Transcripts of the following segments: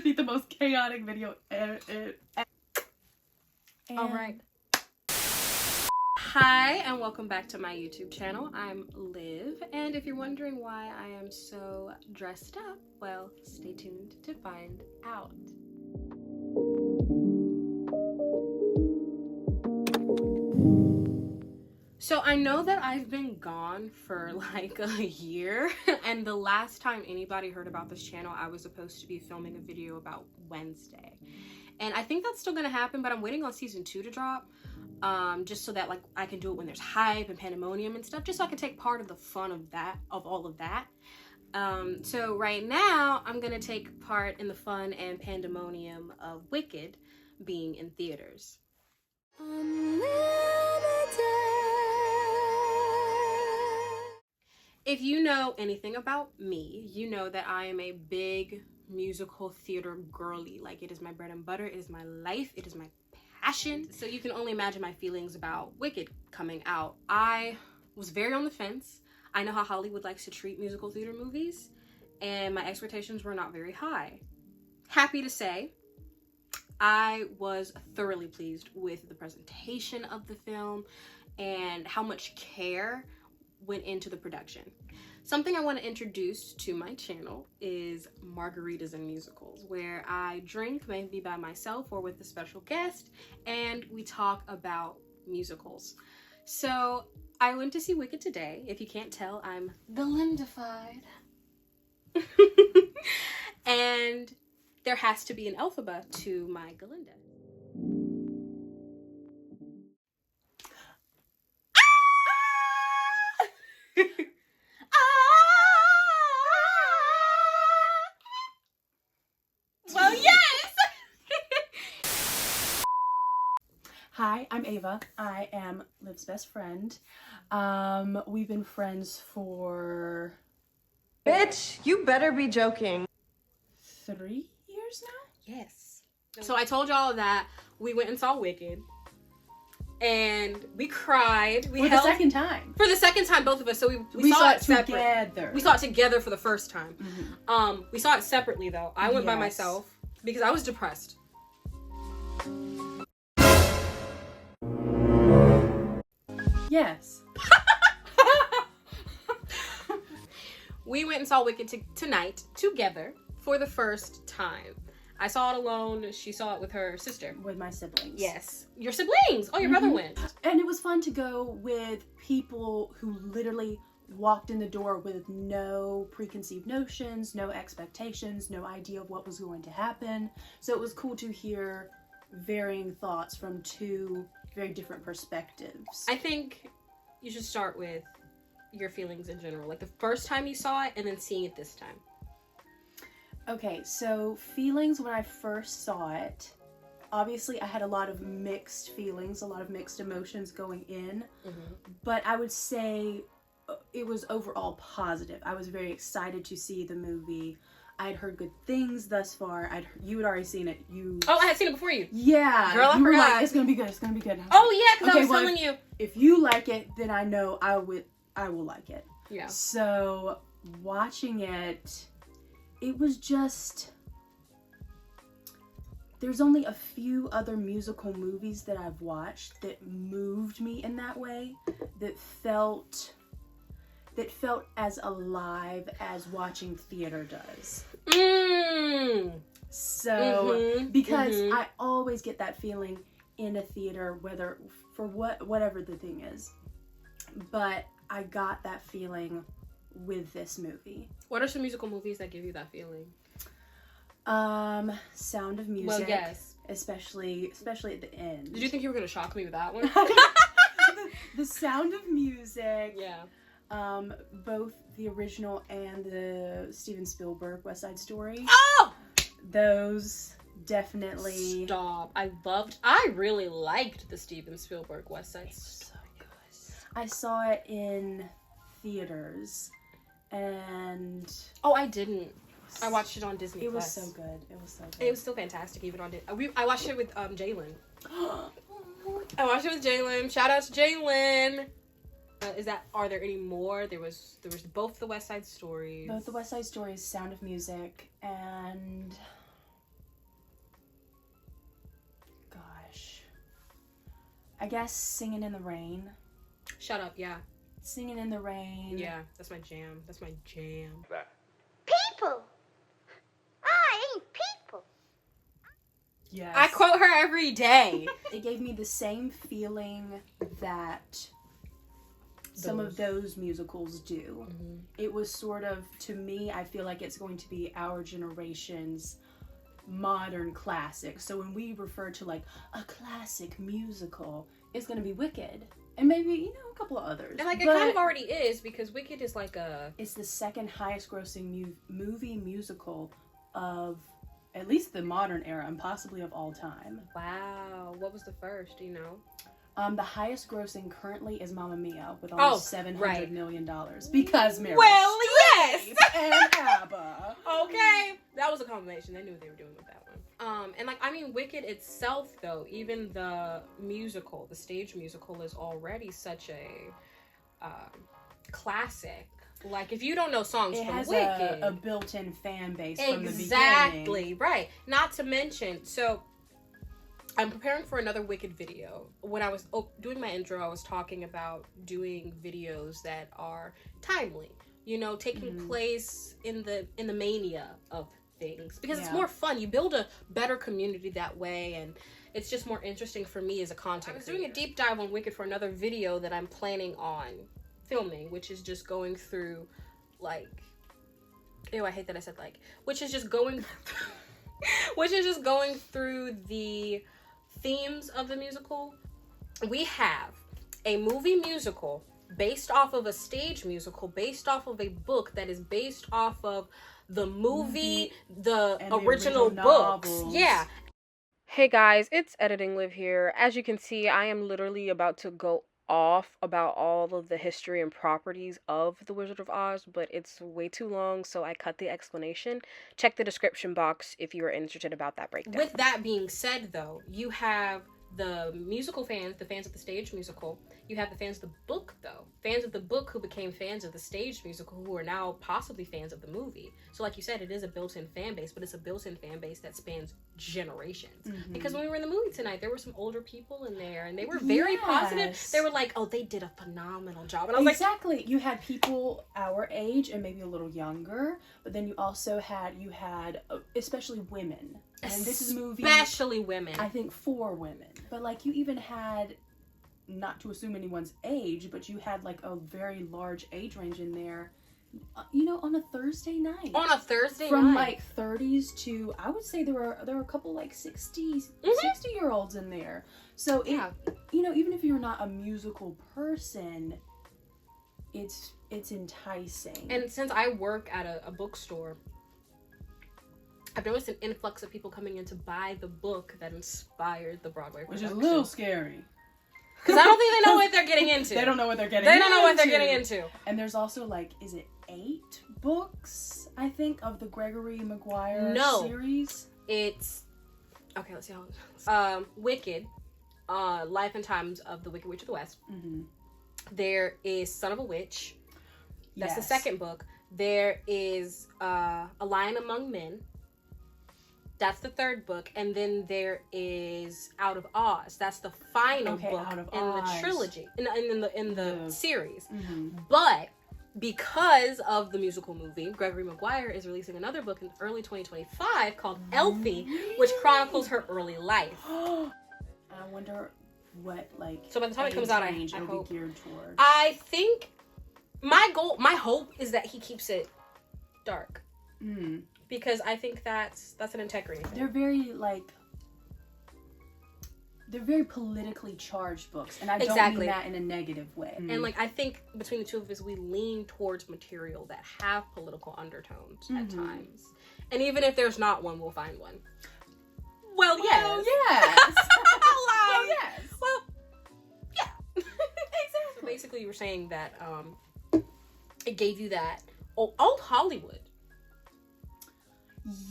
be the most chaotic video ever. All right. Hi, and welcome back to my YouTube channel. I'm Liv, and if you're wondering why I am so dressed up, well, stay tuned to find out. So I know that I've been gone for like a year, and the last time anybody heard about this channel, I was supposed to be filming a video about Wednesday. And I think that's still gonna happen, but I'm waiting on season 2 to drop. Just so that like I can do it when there's hype and pandemonium and stuff, just so I can take part of the fun of all of that. So right now I'm gonna take part in the fun and pandemonium of Wicked being in theaters. If you know anything about me, you know that I am a big musical theater girly. Like, it is my bread and butter, it is my life, it is my passion. So you can only imagine my feelings about Wicked coming out. I was very on the fence. I know how Hollywood likes to treat musical theater movies, and my expectations were not very high. Happy to say, I was thoroughly pleased with the presentation of the film and how much care went into the production. Something I want to introduce to my channel is Margaritas and Musicals, where I drink maybe by myself or with a special guest, and we talk about musicals. So I went to see Wicked today. If you can't tell, I'm Galindified. And there has to be an Elphaba to my Galinda. Well, yes! Hi, I'm Ava. I am Liv's best friend. We've been friends for... Bitch, you better be joking. 3 years now? Yes. So I told y'all that we went and saw Wicked, and we cried. For the second time. For the second time, both of us. So we saw it separate. Together. We saw it together for the first time. Mm-hmm. We saw it separately though. I went by myself because I was depressed. Yes. We went and saw Wicked tonight together for the first time. I saw it alone. She saw it with her sister. With my siblings. Yes. Your siblings. Oh, your brother went. And it was fun to go with people who literally walked in the door with no preconceived notions, no expectations, no idea of what was going to happen. So it was cool to hear varying thoughts from two very different perspectives. I think you should start with your feelings in general. Like the first time you saw it and then seeing it this time. Okay, so feelings when I first saw it, obviously I had a lot of mixed feelings, a lot of mixed emotions going in, but I would say it was overall positive. I was very excited to see the movie. I'd heard good things thus far. You had already seen it. Oh, I had seen it before you. Yeah. Girl, I you were forgot. like, it's gonna be good, it's gonna be good. Oh yeah, because okay, I was telling you. If you like it, then I know I will like it. Yeah. So watching it, it was just, there's only a few other musical movies that I've watched that moved me in that way, that felt as alive as watching theater does. So, because I always get that feeling in a theater, whether for whatever the thing is, but I got that feeling with this movie. What are some musical movies that give you that feeling? Sound of Music. Well, yes. Especially at the end. Did you think you were gonna shock me with that one? The Sound of Music. Yeah. Both the original and the Steven Spielberg West Side Story. Oh! Those definitely. Stop. I really liked the Steven Spielberg West Side Story. So good. I saw it in theaters, and oh, I didn't. I watched it on Disney+. It was so good. It was so good. It was still fantastic, even on Disney. I watched it with Jalen. I watched it with Jalen. Shout out to Jalen. Are there any more? There was both the West Side Stories. Both the West Side Stories, Sound of Music, and I guess Singing in the Rain. Shut up, yeah. Singing in the Rain. Yeah, that's my jam. That's my jam. People! I ain't people. Yes. I quote her every day. It gave me the same feeling that some of those musicals do. Mm-hmm. It was sort of, to me, I feel like it's going to be our generation's modern classic. So when we refer to like a classic musical, it's going to be Wicked. And maybe, you know, a couple of others. And like, it kind of already is, because Wicked is like a... It's the second highest grossing movie musical of at least the modern era and possibly of all time. Wow. What was the first, do you know? The highest grossing currently is Mamma Mia with almost $700 million because Meryl Well, yes! Streep and ABBA. Okay. That was a combination. They knew what they were doing with that one. And like, I mean, Wicked itself, though, even the musical, the stage musical, is already such a classic. Like, if you don't know songs from Wicked, it has a built-in fan base from the beginning. Exactly, right. Not to mention, so I'm preparing for another Wicked video. When I was doing my intro, I was talking about doing videos that are timely, you know, taking place in the mania of things, because it's more fun. You build a better community that way, and it's just more interesting for me as a content. I was doing a deep dive on Wicked for another video that I'm planning on filming, which is just going through, like, ew, I hate that I said like, which is just going through the themes of the musical. We have a movie musical based off of a stage musical, based off of a book that is based off of the movie, the original books. Novels. Yeah. Hey guys, it's Editing Liv here. As you can see, I am literally about to go off about all of the history and properties of The Wizard of Oz, but it's way too long, so I cut the explanation. Check the description box if you are interested about that breakdown. With that being said, though, you have the musical fans, the fans of the stage musical. You have the fans of the book, though. Fans of the book who became fans of the stage musical, who are now possibly fans of the movie. So like you said, it is a built-in fan base, but it's a built-in fan base that spans generations. Because when we were in the movie tonight, there were some older people in there, and they were very positive. They were like, oh, they did a phenomenal job. And I was exactly. You had people our age and maybe a little younger, but then you also had, especially women. And this is a movie... Especially women. I think for women. But like, you even had... not to assume anyone's age, but you had like a very large age range in there, you know, on a Thursday night. On a Thursday night. From like 30s to, I would say there were a couple like 60-year-olds in there. So it, you know, even if you're not a musical person, it's enticing. And since I work at a bookstore, I've noticed an influx of people coming in to buy the book that inspired the Broadway production. Which is a little scary. Because I don't think they know what they're getting into. They don't know what they're getting into. They don't know what they're getting into. And there's also like, is it 8 books, I think, of the Gregory Maguire series? It's... Okay, let's see how... Wicked. Life and Times of the Wicked Witch of the West. There is Son of a Witch. That's the second book. There is A Lion Among Men. That's the third book, and then there is Out of Oz. That's the final book in the trilogy, in the series. But because of the musical movie, Gregory Maguire is releasing another book in early 2025 called Elfie, which chronicles her early life. I wonder what, like, so by the time it comes out, I hope. Be geared towards. I think my hope is that he keeps it dark. Because I think that's an integrity thing. They're very, like, they're very politically charged books, and I don't mean that in a negative way. And like, I think between the two of us, we lean towards material that have political undertones at times. And even if there's not one, we'll find one. Well, yes. Well, yes. Well, yes. Well, yeah. Exactly. So basically, you were saying that it gave you that old Hollywood.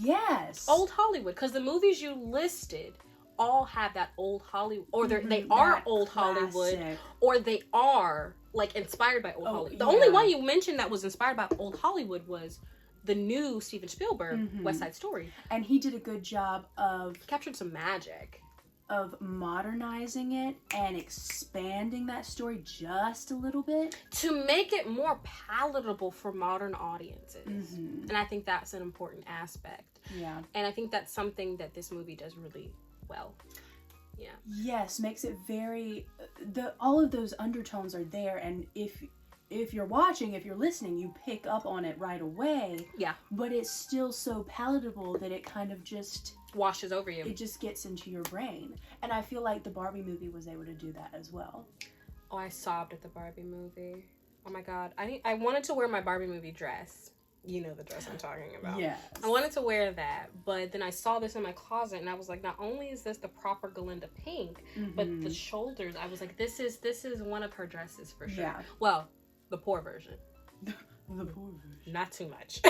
Yes. Old Hollywood, because the movies you listed all have that old Hollywood, or they are old Hollywood, or they are like inspired by old Hollywood. The only one you mentioned that was inspired by old Hollywood was the new Steven Spielberg West Side Story, and he did a good job of captured some magic. of modernizing it and expanding that story just a little bit to make it more palatable for modern audiences. And I think that's an important aspect. Yeah. And I think that's something that this movie does really well. Yeah. Yes, makes it very all of those undertones are there, and if you're watching, if you're listening, you pick up on it right away. Yeah. But it's still so palatable that it kind of just washes over you. It just gets into your brain. And I feel like the Barbie movie was able to do that as well. Oh, I sobbed at the Barbie movie. Oh my god. I wanted to wear my Barbie movie dress. You know the dress I'm talking about. Yes. I wanted to wear that, but then I saw this in my closet and I was like, not only is this the proper Galinda pink, but the shoulders, I was like, this is one of her dresses for sure. Yeah. Well, the poor version. The poor version. Not too much.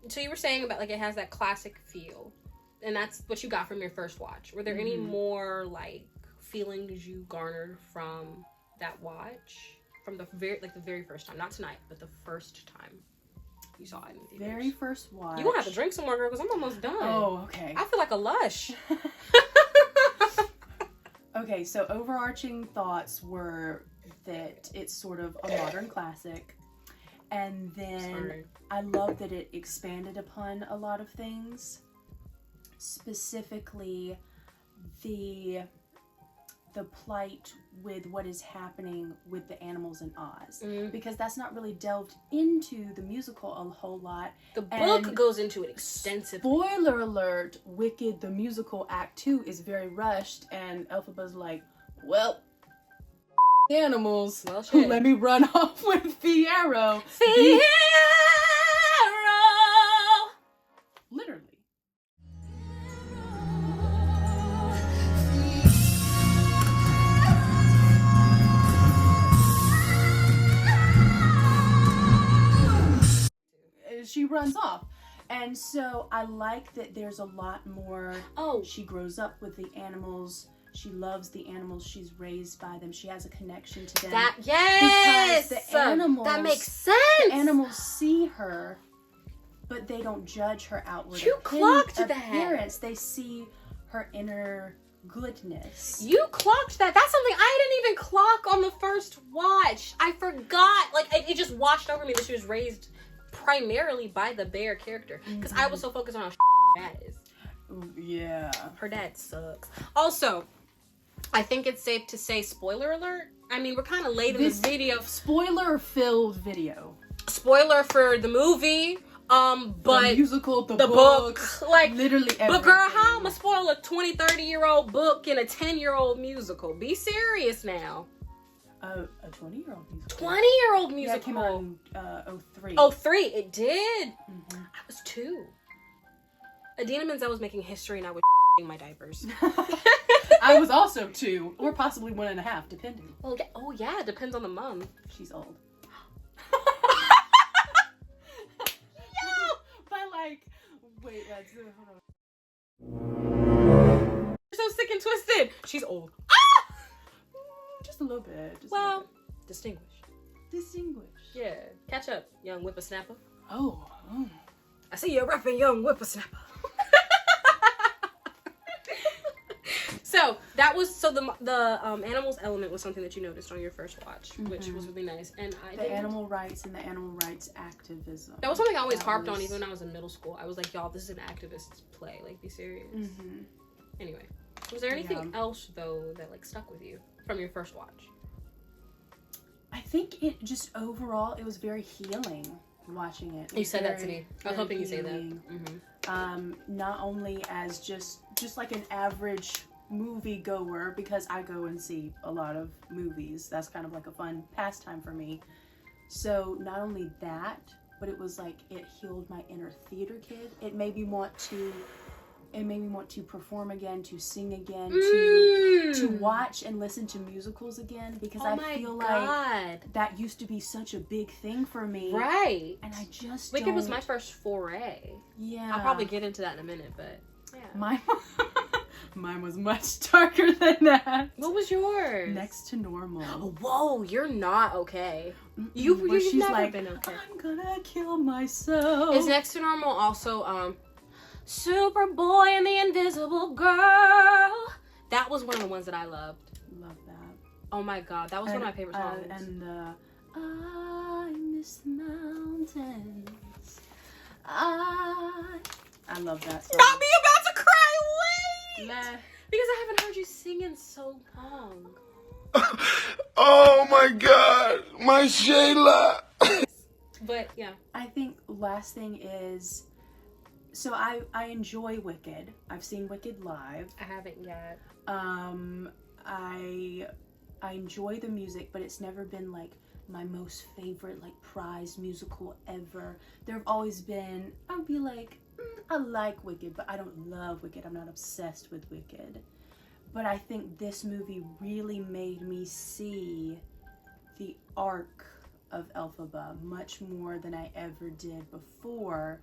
So you were saying about like it has that classic feel, and that's what you got from your first watch. Were there any more like feelings you garnered from that watch? From the very first time, not tonight, but the first time you saw it in the theaters. Very first watch. You gonna have to drink some more, girl, because I'm almost done. Oh, okay. I feel like a lush. Okay, so overarching thoughts were that it's sort of a modern classic, and then I love that it expanded upon a lot of things, specifically the plight with what is happening with the animals in Oz, because that's not really delved into the musical a whole lot. The book goes into it extensively. Spoiler alert, Wicked the musical act 2 is very rushed, and Elphaba's like, well, animals, let me run off with Fiyero. Literally. She runs off. And so I like that there's a lot more. Oh, she grows up with the animals. She loves the animals. She's raised by them. She has a connection to them. Yes! Because the animals, that makes sense! The animals see her, but they don't judge her outward appearance. They see her inner goodness. You clocked that. That's something I didn't even clock on the first watch. I forgot. Like, it just washed over me that she was raised primarily by the bear character, because I was so focused on how dad is. Yeah, her dad sucks. Also, I think it's safe to say, spoiler alert. I mean, we're kind of late in the video. Spoiler-filled video. Spoiler for the movie. But the musical, the book, like literally everything. But girl, how I'ma spoil a 20-30-year-old book and a 10-year-old musical? Be serious now. A 20-year-old musical. 20-year-old musical. Yeah, it came out in 03. 03, it did. I was 2. Adina Menzel was making history and I was my diapers. I was also 2, or possibly 1.5, depending. Well, yeah. Oh yeah, it depends on the mom. She's old. Yo! But like, wait, hold on. You're so sick and twisted. She's old. Just a little bit. Distinguished. Yeah. Catch up, young whippersnapper. Oh. I see you're repping young whippersnapper. So that was the animals element was something that you noticed on your first watch, which was really nice. And the animal rights and the animal rights activism. That was something I always harped on, even when I was in middle school. I was like, y'all, this is an activist play. Like, be serious. Anyway, was there anything else though that like stuck with you from your first watch? I think it just overall it was very healing watching it. You said that to me. I was hoping you'd say that. Not only as just like an average movie goer, because I go and see a lot of movies. That's kind of like a fun pastime for me. So not only that, but it was like it healed my inner theater kid. It made me want to perform again, to sing again, to watch and listen to musicals again, because I feel like that used to be such a big thing for me. Right. And I just Wicked was my first foray. Yeah. I'll probably get into that in a minute, but yeah. Mine was much darker than that. What was yours? Next to Normal. Whoa, you're not okay. You've never been okay. I'm gonna kill myself. Is Next to Normal also Superboy and the Invisible Girl. That was one of the ones that I loved. Love that. Oh my god, that was one of my favorite songs. And I miss the mountains. I love that song. Not me about to cry, wait! Nah. Because I haven't heard you sing in so long. Oh my god, my Shayla. But yeah. I think last thing is, so I enjoy Wicked. I've seen Wicked live. I haven't yet. I enjoy the music, but it's never been like my most favorite, like, prized musical ever. There have always been, I would be like, I like Wicked, but I don't love Wicked. I'm not obsessed with Wicked. But I think this movie really made me see the arc of Elphaba much more than I ever did before.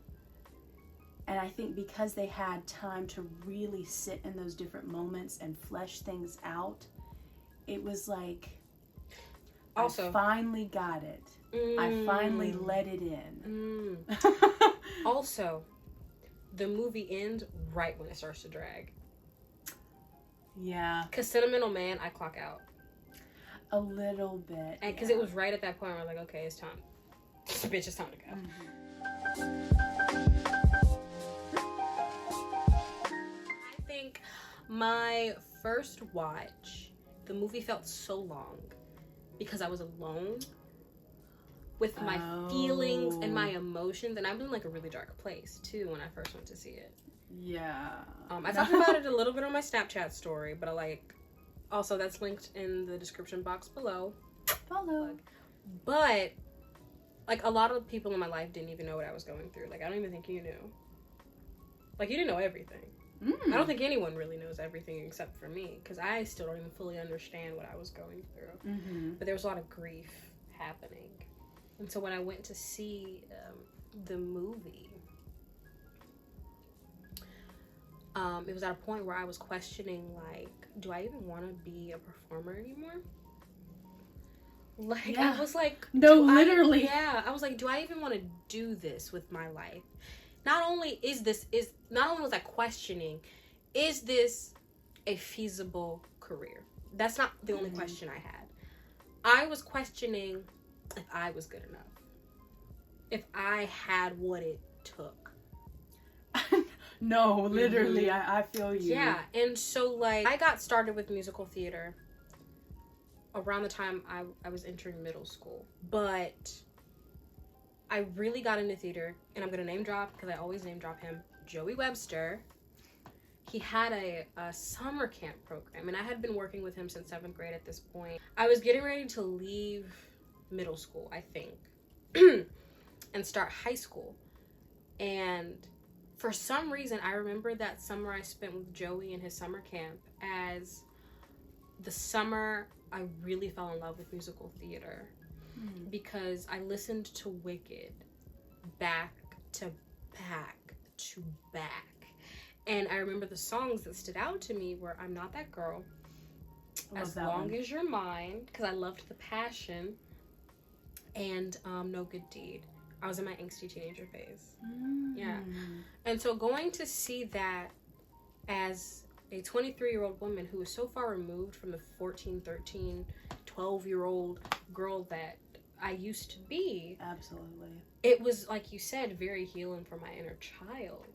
And I think because they had time to really sit in those different moments and flesh things out, it was like, also, I finally got it. I finally let it in. Also, the movie ends right when it starts to drag. Yeah. Because Sentimental Man, I clock out. A little bit. And because it was right at that point where I'm like, okay, it's time. Bitch, it's time to go. I think my first watch, the movie felt so long because I was alone with my feelings and my emotions, and I was in like a really dark place too when I first went to see it. Yeah. I talked about it a little bit on my Snapchat story, but also that's linked in the description box below. Follow. But like a lot of people in my life didn't even know what I was going through. Like I don't even think you knew. Like you didn't know everything. I don't think anyone really knows everything except for me, because I still don't even fully understand what I was going through. But there was a lot of grief happening. And so when I went to see the movie, it was at a point where I was questioning, like, do I even want to be a performer anymore? Like, yeah. I was like... No, literally. I was like, do I even want to do this with my life? Not only was I questioning, is this a feasible career? That's not the only question I had. I was questioning if I was good enough. If I had what it took. No, literally, I feel you. Yeah, and so, like, I got started with musical theater around the time I was entering middle school. But I really got into theater, and I'm going to name drop, because I always name drop him, Joey Webster. He had a summer camp program, and I had been working with him since 7th grade at this point. I was getting ready to leave middle school, I think, and start high school. And for some reason, I remember that summer I spent with Joey in his summer camp as the summer I really fell in love with musical theater. Because I listened to Wicked back to back to back. And I remember the songs that stood out to me were I'm Not That Girl, As Long As You're Mine, because I loved the passion, and No Good Deed. I was in my angsty teenager phase. Yeah. And so going to see that as a 23-year-old woman who is so far removed from the 14, 13, 12-year-old girl that I used to be. Absolutely. It was, like you said, very healing for my inner child.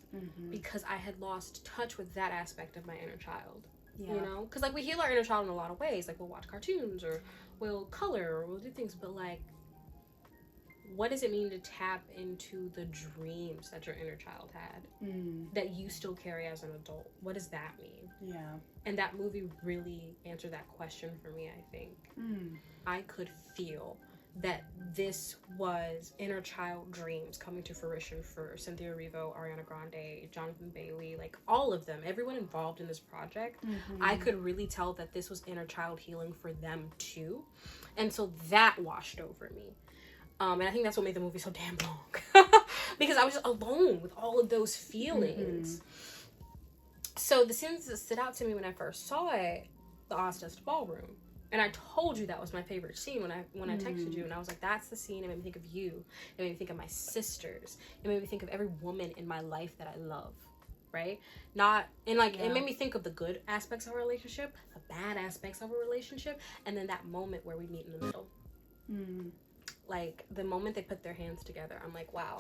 Because I had lost touch with that aspect of my inner child. Yeah. You know? Because, like, we heal our inner child in a lot of ways. Like, we'll watch cartoons, or we'll color, or we'll do things. But, like, what does it mean to tap into the dreams that your inner child had that you still carry as an adult? What does that mean? Yeah. And that movie really answered that question for me, I think. I could feel that this was inner child dreams coming to fruition for Cynthia Erivo, Ariana Grande, Jonathan Bailey, like all of them, everyone involved in this project. I could really tell that this was inner child healing for them too. And so that washed over me. And I think that's what made the movie so damn long. Because I was just alone with all of those feelings. So the scenes that stood out to me when I first saw it, the Ozfest Ballroom. And I told you that was my favorite scene when I texted you. And I was like, that's the scene. It made me think of you. It made me think of my sisters. It made me think of every woman in my life that I love. right? Not, and like, it made me think of the good aspects of a relationship, the bad aspects of a relationship, and then that moment where we meet in the middle. Like, the moment they put their hands together, I'm like, wow.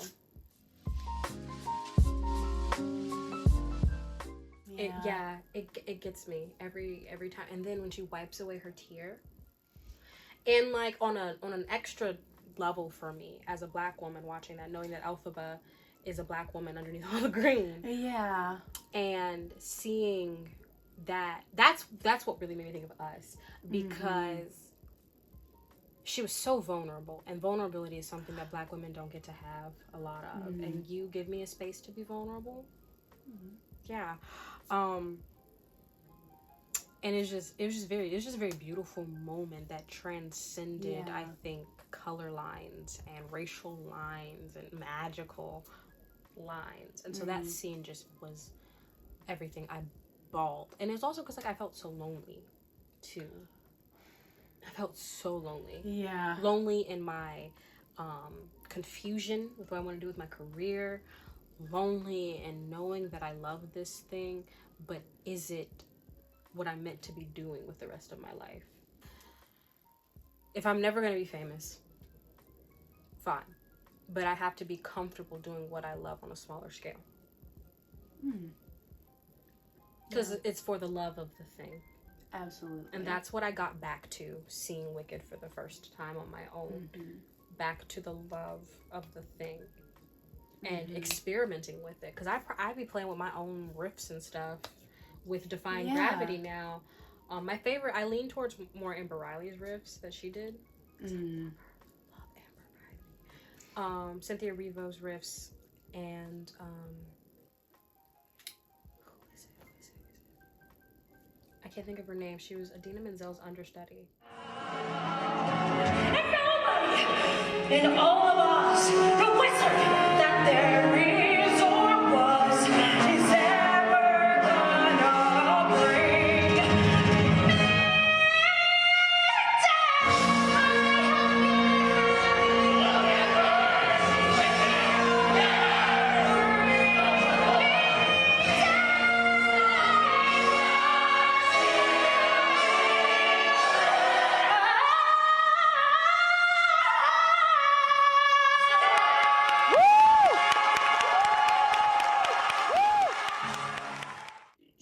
It gets me every time. And then when she wipes away her tear, and like on an extra level for me as a Black woman watching that, knowing that Elphaba is a Black woman underneath all the green, and seeing that's what really made me think of us, because she was so vulnerable, and vulnerability is something that Black women don't get to have a lot of, and you give me a space to be vulnerable. And it was just a very beautiful moment that transcended, I think, color lines and racial lines and magical lines. And so that scene just was everything. I bawled. And it's also because, like, I felt so lonely too. I felt so lonely. Lonely in my confusion with what I want to do with my career. Lonely and knowing that I love this thing, but is it what I'm meant to be doing with the rest of my life? If I'm never going to be famous, fine. But I have to be comfortable doing what I love on a smaller scale. Because it's for the love of the thing. Absolutely. And that's what I got back to seeing Wicked for the first time on my own. Back to the love of the thing. And experimenting with it. Because I be playing with my own riffs and stuff with Defying Gravity now. My favorite, I lean towards more Amber Riley's riffs that she did. I love Amber Riley. Cynthia Erivo's riffs, and who is it? I can't think of her name. She was Idina Menzel's understudy. And nobody in all of us, the wizard that there is or was, is ever gonna bring me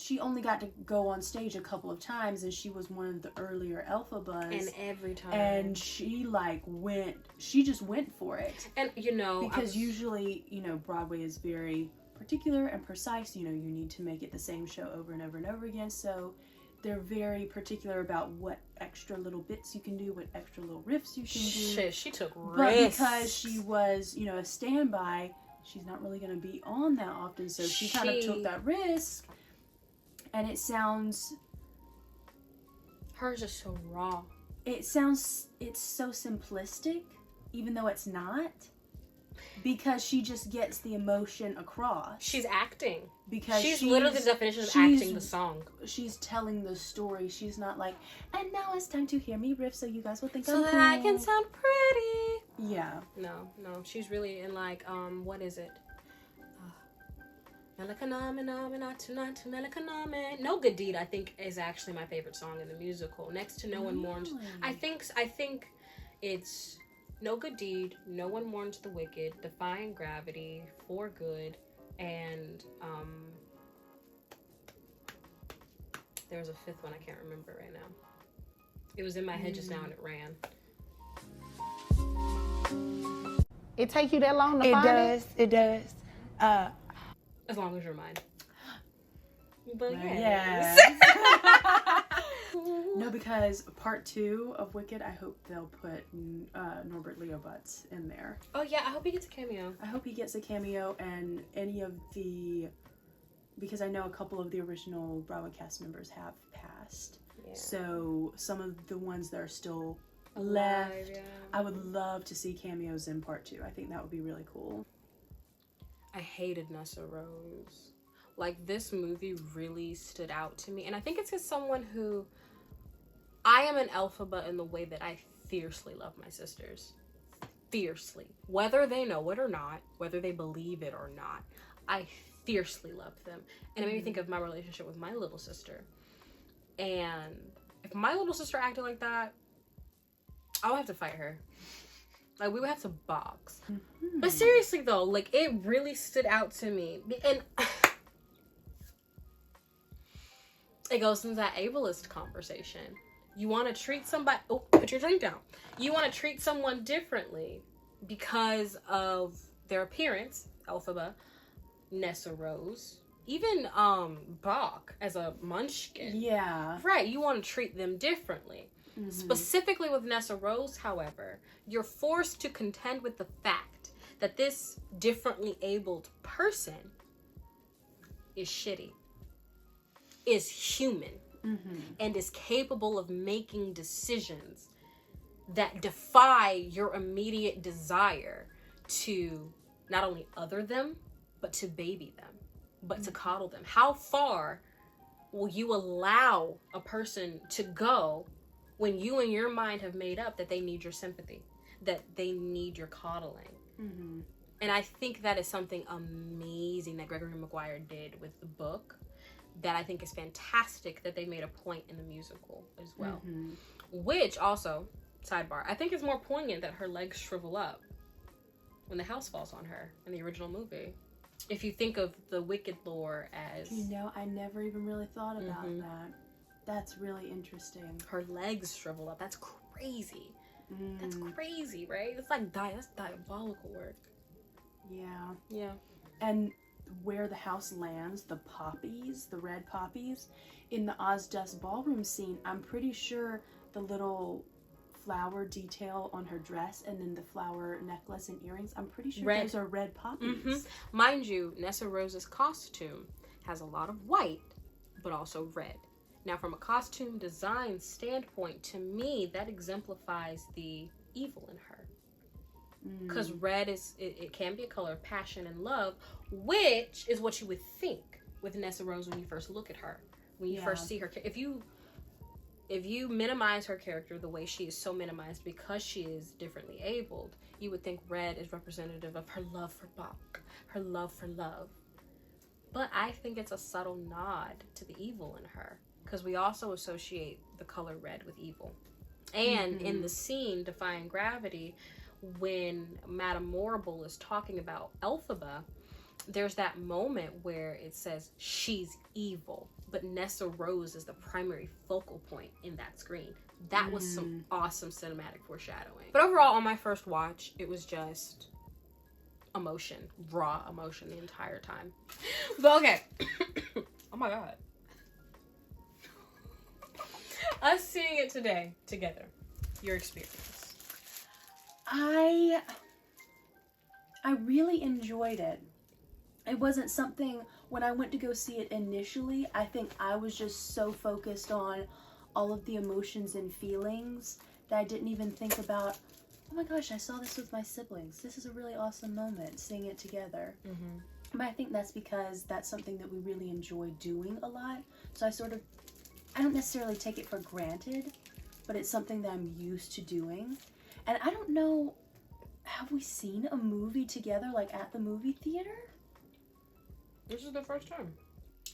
She only got to go on stage a couple of times, and she was one of the earlier Elphabas. And every time. And she just went for it. And, because usually, Broadway is very particular and precise. You need to make it the same show over and over and over again. So they're very particular about what extra little bits you can do, what extra little riffs you can do. Shit, she took risks. But because she was, a standby, she's not really going to be on that often. So she kind of took that risk. And it sounds... Hers is so raw. It's so simplistic, even though it's not. Because she just gets the emotion across. She's acting. Because she's literally the definition of acting the song. She's telling the story. She's not like, and now it's time to hear me riff so you guys will think so I'm that cool. I can sound pretty. Yeah. No. She's really in like, what is it? No Good Deed, I think, is actually my favorite song in the musical. Next to No One Mourns. I think it's No Good Deed, No One Mourns the Wicked, Defying Gravity, For Good, and there was a fifth one I can't remember right now. It was in my head just now and it ran. It take you that long to find it? It does. As long as you're mine. But yes. No, because part 2 of Wicked, I hope they'll put Norbert Leo Butz in there. Oh yeah, I hope he gets a cameo. I hope he gets a cameo, and any of the... Because I know a couple of the original Broadway cast members have passed. Yeah. So some of the ones that are still left, yeah. I would love to see cameos in part 2. I think that would be really cool. I hated Nessa Rose. Like, this movie really stood out to me. And I think it's as someone who... I am an Elphaba in the way that I fiercely love my sisters. Fiercely. Whether they know it or not, whether they believe it or not, I fiercely loved them. And it made me think of my relationship with my little sister. And if my little sister acted like that, I would have to fight her. Like, we would have to box. But seriously though, like, it really stood out to me. And it goes into that ableist conversation. You want to treat somebody, oh, put your drink down. You want to treat someone differently because of their appearance, Elphaba, Nessa Rose, even Bach as a munchkin. Yeah. Right, you want to treat them differently. Specifically with Nessa Rose, however, you're forced to contend with the fact that this differently abled person is shitty, is human, and is capable of making decisions that defy your immediate desire to not only other them, but to baby them, but to coddle them. How far will you allow a person to go when you in your mind have made up that they need your sympathy, that they need your coddling? And I think that is something amazing that Gregory Maguire did with the book, that I think is fantastic that they made a point in the musical as well. Which also, sidebar, I think is more poignant that her legs shrivel up when the house falls on her in the original movie. If you think of the Wicked lore as... You know, I never even really thought about that. That's really interesting. Her legs shrivel up. That's crazy. That's crazy, right? It's like, that's diabolical work. Yeah. Yeah. And where the house lands, the poppies, the red poppies, in the Ozdust ballroom scene, I'm pretty sure the little flower detail on her dress and then the flower necklace and earrings, I'm pretty sure those are red poppies. Mind you, Nessa Rose's costume has a lot of white, but also red. Now, from a costume design standpoint, to me, that exemplifies the evil in her. Because red it can be a color of passion and love, which is what you would think with Nessa Rose when you first look at her, when you first see her. If you minimize her character the way she is so minimized because she is differently abled, you would think red is representative of her love for Bach, her love for love. But I think it's a subtle nod to the evil in her, because we also associate the color red with evil. And in the scene Defying Gravity, when Madame Morrible is talking about Elphaba, there's that moment where it says she's evil, but Nessa Rose is the primary focal point in that screen. That was some awesome cinematic foreshadowing. But overall, on my first watch, it was just emotion, raw emotion the entire time. But okay. Oh my god. Us seeing it today together, your experience. I really enjoyed it. It wasn't something, when I went to go see it initially, I think I was just so focused on all of the emotions and feelings that I didn't even think about, oh my gosh, I saw this with my siblings. This is a really awesome moment, seeing it together. But I think that's because that's something that we really enjoy doing a lot. So I don't necessarily take it for granted, but it's something that I'm used to doing. And I don't know, have we seen a movie together, like at the movie theater? This is the first time.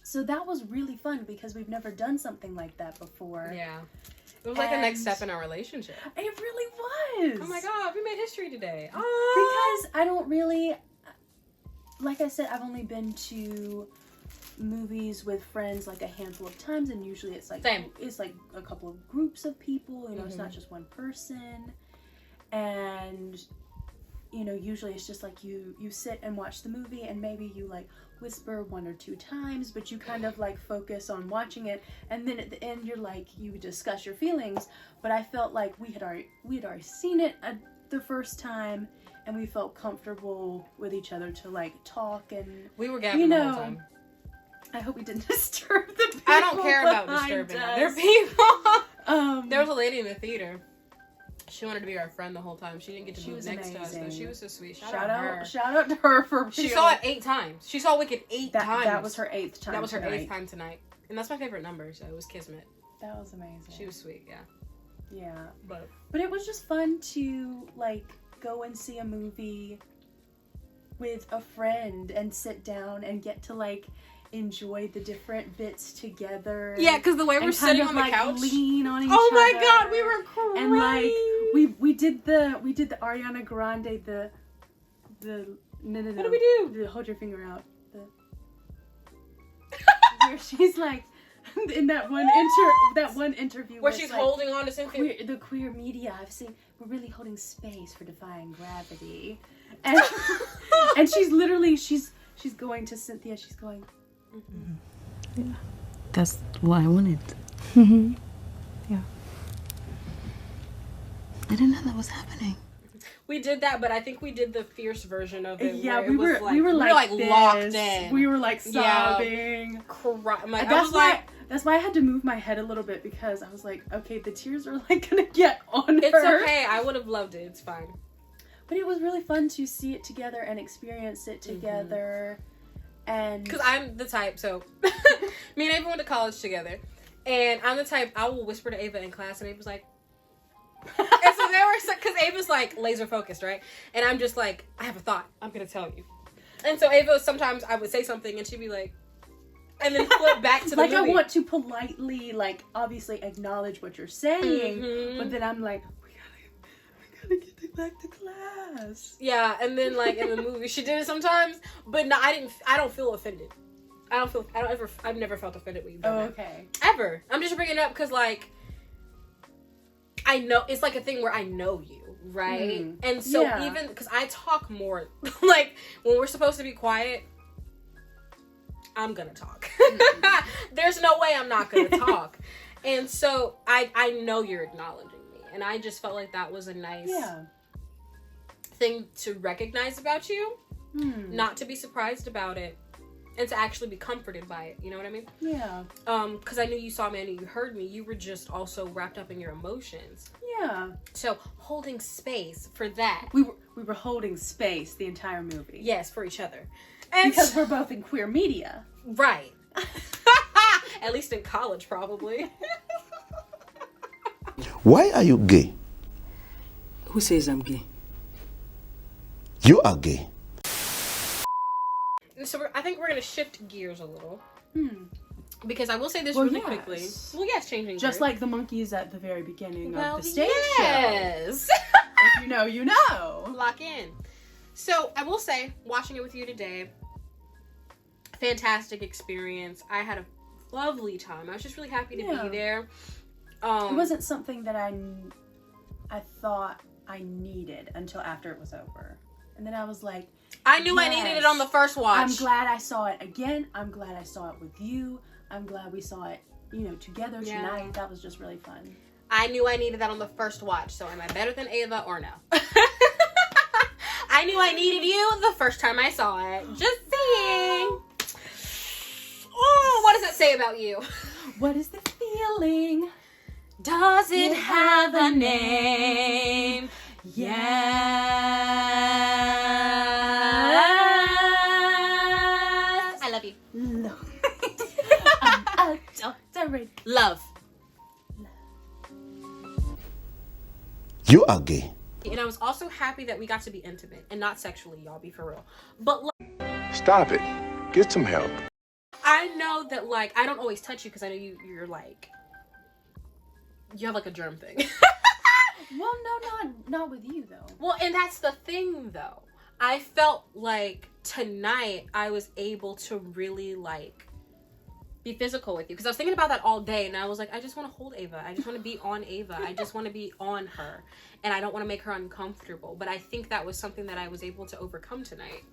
So that was really fun because we've never done something like that before. Yeah. It was like the next step in our relationship. It really was. Oh my god, we made history today. Because I don't really, like I said, I've only been to movies with friends like a handful of times, and usually it's like it's like a couple of groups of people, you know, it's not just one person. And you know, usually it's just like you sit and watch the movie, and maybe you like whisper one or two times, but you kind of like focus on watching it, and then at the end you're like, you discuss your feelings. But I felt like we had already seen it the first time, and we felt comfortable with each other to like talk, and we were gabbing the whole time. I hope we didn't disturb the people. I don't care about disturbing other people. There was a lady in the theater. She wanted to be our friend the whole time. She didn't get to move next to us, though. She was so sweet. Shout out to her for She saw it 8 times. She saw Wicked 8 times. That was her 8th time. That was her 8th time tonight. And that's my favorite number, so it was Kismet. That was amazing. She was sweet, yeah. Yeah. But it was just fun to like go and see a movie with a friend and sit down and get to like enjoy the different bits together. Yeah, because the way we're sitting on the couch, lean on each other. oh my god, we were crying. And like we did the Ariana Grande the no. What did we do? The hold your finger out. Where she's like in that one interview where she's like, holding on to something. the queer media, I've seen, we're really holding space for defying gravity, and and she's literally she's going to Cynthia. She's going. Mm-hmm. Yeah, that's what I wanted. Yeah, I didn't know that was happening. We did that, but I think we did the fierce version of it. Yeah, where we it was were we were like this. locked in. We were like sobbing. Yeah. That's why I had to move my head a little bit, because I was like, okay, the tears are like gonna get on It's her. okay. I would have loved it. It's fine. But it was really fun to see it together and experience it together. And because I'm the type, so me and Ava went to college together, and I'm the type, I will whisper to Ava in class, and Ava's like, and so they were, because Ava's like laser focused, right? And I'm just like, I have a thought, I'm gonna tell you. And so Ava, sometimes I would say something and she'd be like, and then flip back to the like movie. I want to politely, like, obviously acknowledge what you're saying, but then I'm like, we gotta get back to class. Yeah, and then like in the movie she did it sometimes, but no, I don't feel offended. I've never felt offended when you've done that. Okay. Ever. I'm just bringing it up because like I know it's like a thing where I know you, right? And so even because I talk more, like when we're supposed to be quiet, I'm gonna talk. There's no way I'm not gonna talk. And so I know you're acknowledging me, and I just felt like that was a nice thing to recognize about you, not to be surprised about it, and to actually be comforted by it. You know what I mean? Yeah. Because I knew you saw me and you heard me. You were just also wrapped up in your emotions. Yeah. So holding space for that. We were holding space the entire movie. Yes, for each other. And because we're both in queer media. Right. At least in college, probably. Why are you gay? Who says I'm gay? You are gay. So I think we're going to shift gears a little. Because I will say this really quickly. Well, yes, changing just gears. like the monkeys at the very beginning of the stage yes. show. If you know, you know. Lock in. So I will say, watching it with you today, fantastic experience. I had a lovely time. I was just really happy to be there. It wasn't something that I thought I needed until after it was over. And then I was like, I knew I needed it on the first watch. I'm glad I saw it again. I'm glad I saw it with you. I'm glad we saw it, together tonight. That was just really fun. I knew I needed that on the first watch. So am I better than Ava or no? I knew I needed you the first time I saw it. Just saying. Oh, what does it say about you? What is the feeling? Does it have a name? Yes. I love you. No. Love. You are gay. And I was also happy that we got to be intimate and not sexually, y'all, be for real. But Stop it. Get some help. I know that like I don't always touch you because I know you're like you have like a germ thing. Well, no, not with you though. Well, and that's the thing though. I felt like tonight I was able to really like be physical with you because I was thinking about that all day, and I was like, I just want to hold Ava. I just want to be on Ava. I just want to be on her, and I don't want to make her uncomfortable. But I think that was something that I was able to overcome tonight.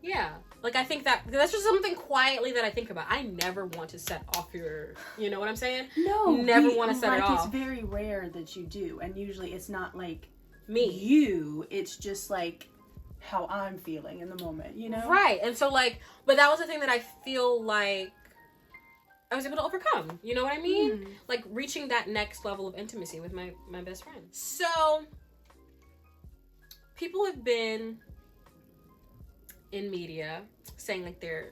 Yeah, like I think that's just something quietly that I think about. I never want to set off your, you know what I'm saying? No, never want to set it off. It's very rare that you do, and usually it's not like me. It's just like how I'm feeling in the moment, Right, and so like, but that was the thing that I feel like I was able to overcome. You know what I mean? Like reaching that next level of intimacy with my best friend. So people have been in media saying like they're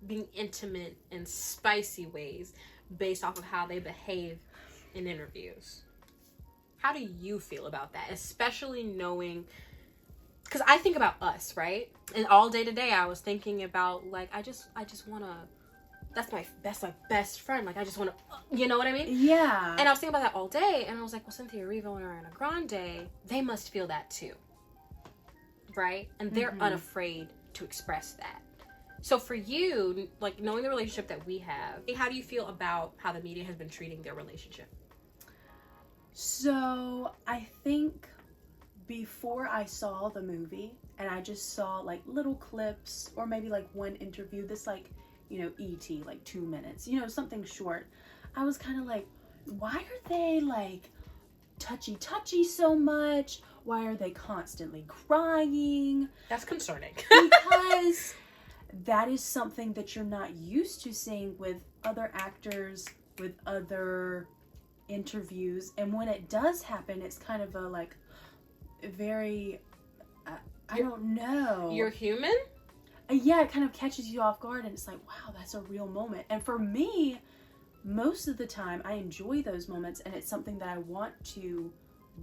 being intimate in spicy ways based off of how they behave in interviews. How do you feel about that, especially knowing because I think about us, right? And all day today, I was thinking about like I just want to. That's my best friend. Like I just want to, you know what I mean? Yeah. And I was thinking about that all day, and I was like, well, Cynthia Erivo and Ariana Grande, they must feel that too, right? And they're unafraid to express that. So for you, like knowing the relationship that we have, how do you feel about how the media has been treating their relationship? So I think before I saw the movie and I just saw like little clips or maybe like one interview, this like, you know, ET, like 2 minutes, you know, something short, I was kind of like, why are they like touchy so much? Why are they constantly crying? That's concerning. Because that is something that you're not used to seeing with other actors, with other interviews. And when it does happen, it's kind of a like very I don't know, You're human. Yeah, it kind of catches you off guard, and it's like, wow, that's a real moment. And for me, most of the time I enjoy those moments, and it's something that I want to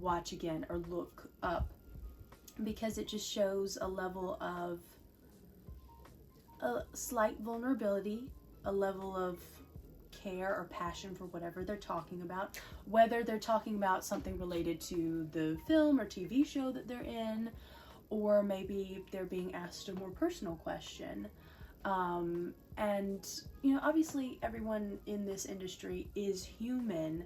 watch again or look up, because it just shows a level of a slight vulnerability, a level of care or passion for whatever they're talking about, whether they're talking about something related to the film or TV show that they're in, or maybe they're being asked a more personal question. And, you know, obviously everyone in this industry is human,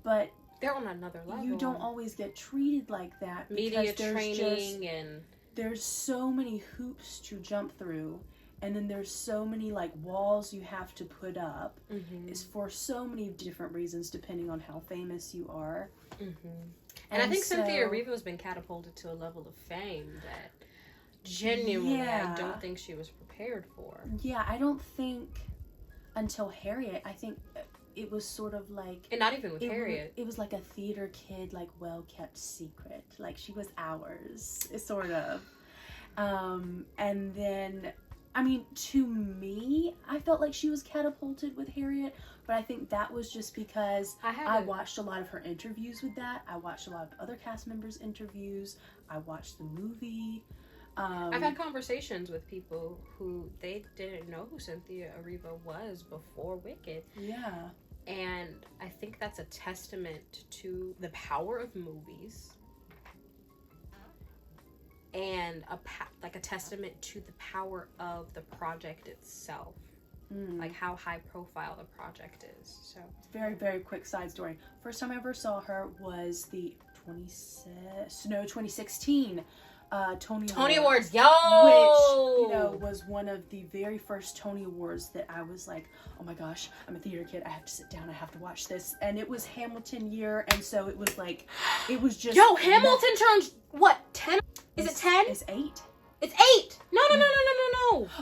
but They're on another level. you don't always get treated like that. Media because training and there's so many hoops to jump through, and then there's so many like walls you have to put up. It's for so many different reasons depending on how famous you are. And I think Cynthia Erivo's been catapulted to a level of fame that genuinely I don't think she was prepared for. Yeah, I don't think until Harriet, I think it was sort of like, and not even with Harriet, it was like a theater kid, like well-kept secret, like she was ours, sort of. And then, I mean, to me, I felt like she was catapulted with Harriet, but I think that was just because I watched a lot of her interviews with that. I watched a lot of other cast members' interviews. I watched the movie. I've had conversations with people who they didn't know who Cynthia Erivo was before Wicked. Yeah. And I think that's a testament to the power of movies, and a testament to the power of the project itself, like how high profile the project is. So very, very quick side story. First time I ever saw her was the 2016 Tony Awards, yo, which, you know, was one of the very first Tony Awards that I was like, oh my gosh, I'm a theater kid, I have to sit down, I have to watch this. And it was Hamilton year, and so it was like, it was just, yo, Hamilton turns what, 10? Is it 10? It's 8. It's 8. No.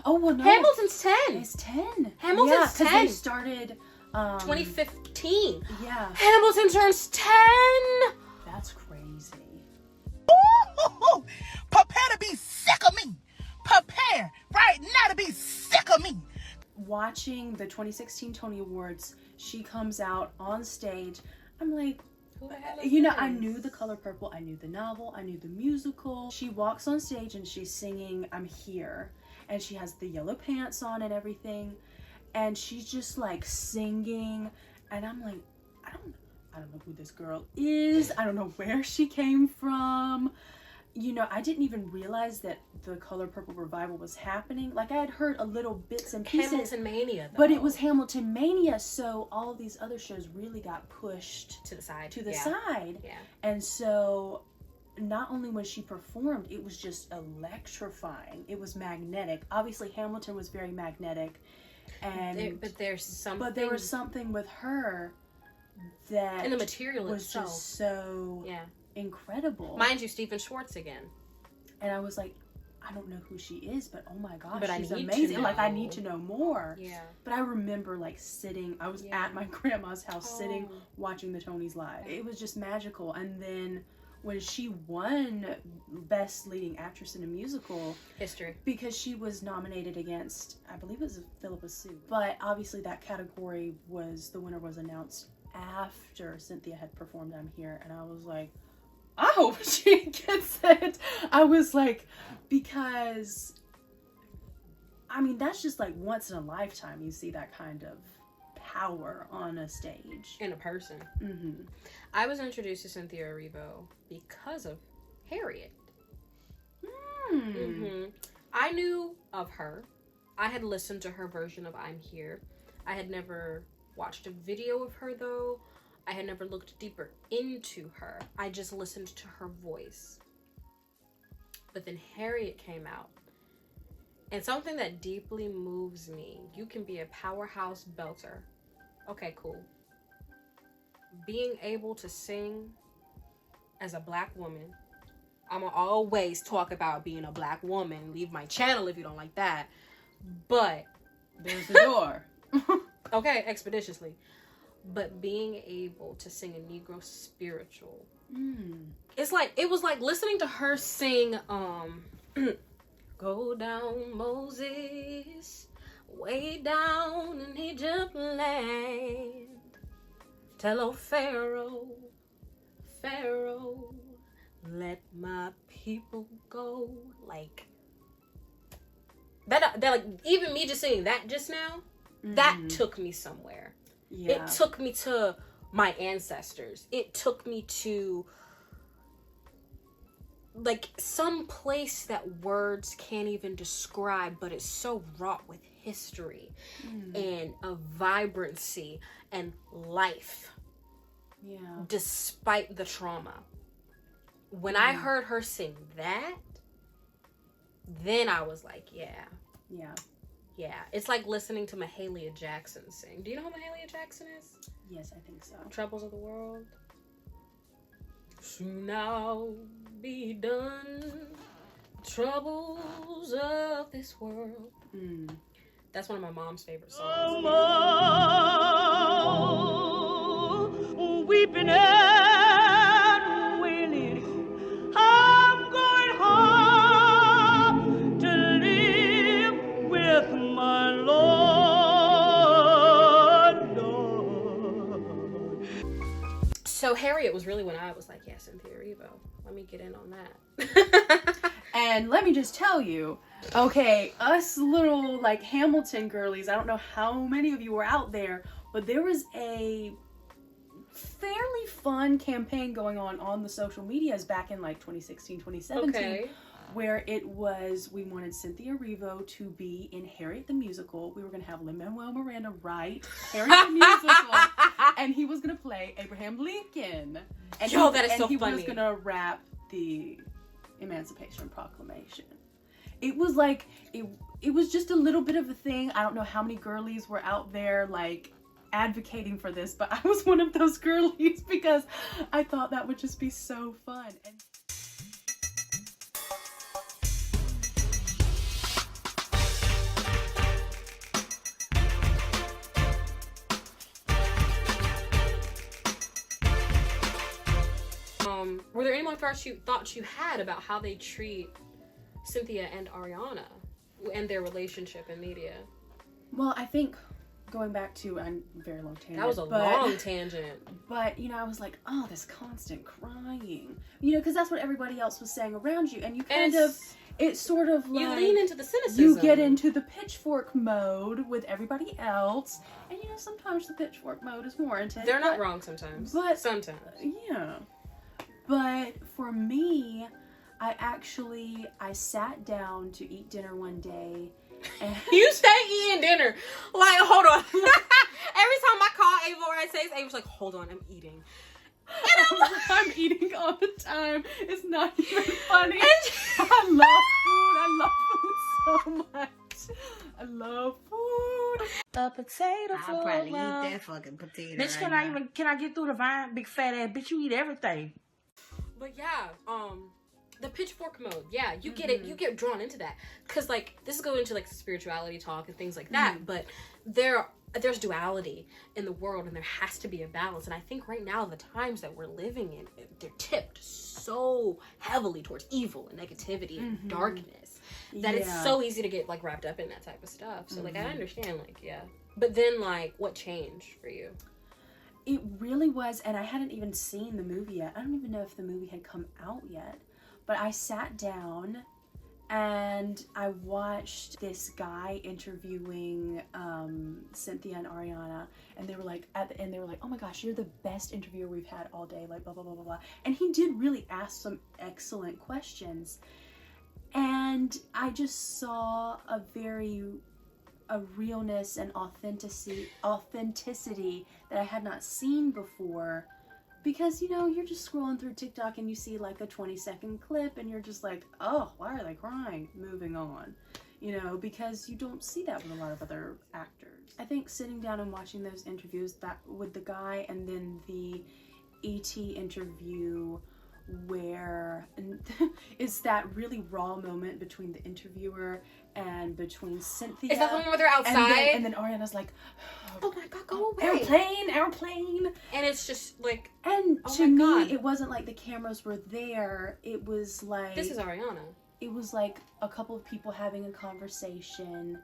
Oh well, no. Hamilton's 10. It's 10. Hamilton's 10. They started 2015. Yeah. Hamilton turns 10. That's crazy. Ooh, prepare to be sick of me. Prepare right now to be sick of me. Watching the 2016 Tony Awards, she comes out on stage. I'm like, who the hell is you know, this? I knew The Color Purple, I knew the novel, I knew the musical. She walks on stage and she's singing I'm Here, and she has the yellow pants on and everything, and she's just like singing, and I'm like, I don't know who this girl is. I don't know where she came from. You know, I didn't even realize that the Color Purple revival was happening. Like, I had heard a little bits and pieces. Hamilton Mania, though. But it was Hamilton Mania, so all of these other shows really got pushed to the side. Yeah. And so, not only when she performed, it was just electrifying. It was magnetic. Obviously, Hamilton was very magnetic. And but there was something with her that and the material was itself just so incredible. Mind you, Stephen Schwartz again. And I was like, I don't know who she is, but oh my gosh, but she's I need amazing. To know. Like, I need to know more. Yeah. But I remember like sitting, I was at my grandma's house sitting, watching the Tonys live. It was just magical. And then when she won Best Leading Actress in a Musical history, because she was nominated against, I believe it was Philippa Sue. But obviously that category the winner was announced after Cynthia had performed I'm Here, and I was like, I hope she gets it. I was like, because, I mean, that's just like once in a lifetime you see that kind of power on a stage. In a person. Mm-hmm. I was introduced to Cynthia Erivo because of Harriet. Mm-hmm. I knew of her. I had listened to her version of I'm Here. I had never watched a video of her, though. I had never looked deeper into her. I just listened to her voice. But then Harriet came out. And something that deeply moves me, you can be a powerhouse belter. Okay, cool. Being able to sing as a black woman. I'm gonna always talk about being a black woman. Leave my channel if you don't like that. But there's the door. Okay, expeditiously. But being able to sing a Negro spiritual. It was like listening to her sing Go down, Moses, way down in Egypt land. Tell old Pharaoh, Pharaoh, let my people go. Like that like even me just singing that just now, that took me somewhere. Yeah. It took me to my ancestors. It took me to like some place that words can't even describe, but it's so wrought with history and a vibrancy and life. Yeah. Despite the trauma. When I heard her sing that, then I was like, yeah. Yeah. It's like listening to Mahalia Jackson sing. Do you know who Mahalia Jackson is? Yes, I think so. Troubles of the World. Soon I'll be done. Troubles of this world. That's one of my mom's favorite songs. Weeping and wailing, I'm going home to live with my Lord. So Harriet was really when I was like, yeah, Cynthia Erivo. Let me get in on that. And let me just tell you, okay, us little like Hamilton girlies, I don't know how many of you were out there, but there was a fairly fun campaign going on the social medias back in like 2016, 2017, where it was, we wanted Cynthia Erivo to be in Harriet the Musical. We were going to have Lin-Manuel Miranda write Harriet the Musical, and he was going to play Abraham Lincoln. And that is so he funny. was going to rap the Emancipation Proclamation. It was like, it was just a little bit of a thing. I don't know how many girlies were out there like advocating for this, but I was one of those girlies because I thought that would just be so fun. And were there any more thoughts you had about how they treat Cynthia and Ariana and their relationship in media? well, I think going back to a very long tangent. That was a long tangent. But, you know, I was like, oh, this constant crying. You know, because that's what everybody else was saying around you. And you kind of, it's sort of like... You lean into the cynicism. You get into the pitchfork mode with everybody else. And, you know, sometimes the pitchfork mode is warranted. They're not wrong sometimes. But sometimes. Yeah. But for me, I sat down to eat dinner one day. And you say eating dinner. Like, hold on. Every time I call Ava or I say Ava's like, hold on, I'm eating. And I'm like, I'm eating all the time. It's not even funny. I love food so much. I love food. A potato I'll probably eat that fucking potato. Bitch, can I get through the vine? Big fat ass bitch, you eat everything. But yeah, the pitchfork mode, yeah, you get it, you get drawn into that. Cause like, this is going into like spirituality talk and things like that, but there's duality in the world and there has to be a balance. And I think right now, the times that we're living in, they're tipped so heavily towards evil and negativity and darkness that it's so easy to get like wrapped up in that type of stuff. So like, I understand, like, yeah. But then like, what changed for you? It really was, and I hadn't even seen the movie yet. I don't even know if the movie had come out yet. But I sat down and I watched this guy interviewing Cynthia and Ariana, and they were like, at the end, they were like, oh my gosh, you're the best interviewer we've had all day, like blah, blah, blah, blah, blah. And he did really ask some excellent questions. And I just saw a realness and authenticity that I had not seen before. Because, you know, you're just scrolling through TikTok and you see like a 20-second clip and you're just like, oh, why are they crying? Moving on. You know, because you don't see that with a lot of other actors. I think sitting down and watching those interviews that with the guy, and then the ET interview where it's that really raw moment between the interviewer and between Cynthia. Is that the one where they're outside? And then Ariana's like, oh my god, go away. Airplane. And it's just like, and oh to my me, God. it wasn't like the cameras were there. It was like, this is Ariana. It was like a couple of people having a conversation,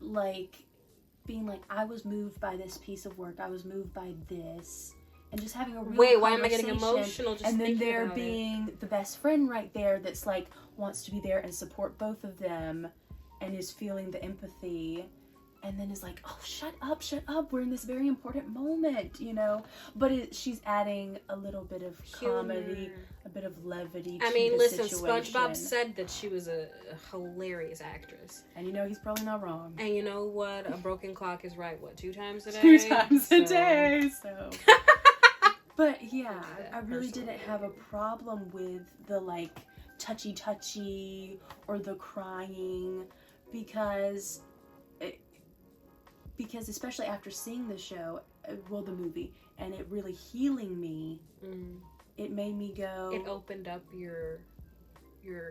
like being like, I was moved by this piece of work. I was moved by this. And just having a real Wait, why am I getting emotional just and then thinking there about being the best friend right there that's like wants to be there and support both of them and is feeling the empathy, and then is like, oh, shut up, we're in this very important moment, you know. But she's adding a little bit of comedy, a bit of levity to the listen, situation. SpongeBob said that she was a hilarious actress. And you know, he's probably not wrong. And you know what? A broken clock is right, what, 2 times a day? 2 times a day, so... But yeah, I really didn't have a problem with the like touchy or the crying, because especially after seeing the show, the movie, and it really healing me, it made me go. It opened up your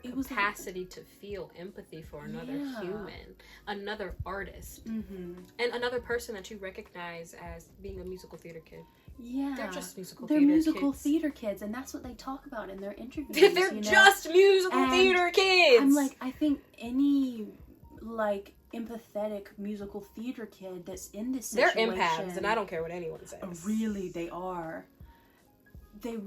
capacity to feel empathy for another human, another artist, and another person that you recognize as being a musical theater kid. Yeah, they're just musical theater kids, and that's what they talk about in their interviews. They're just musical theater kids. I'm like, I think any like empathetic musical theater kid that's in this situation, they're empaths, and I don't care what anyone says. Really, they are. They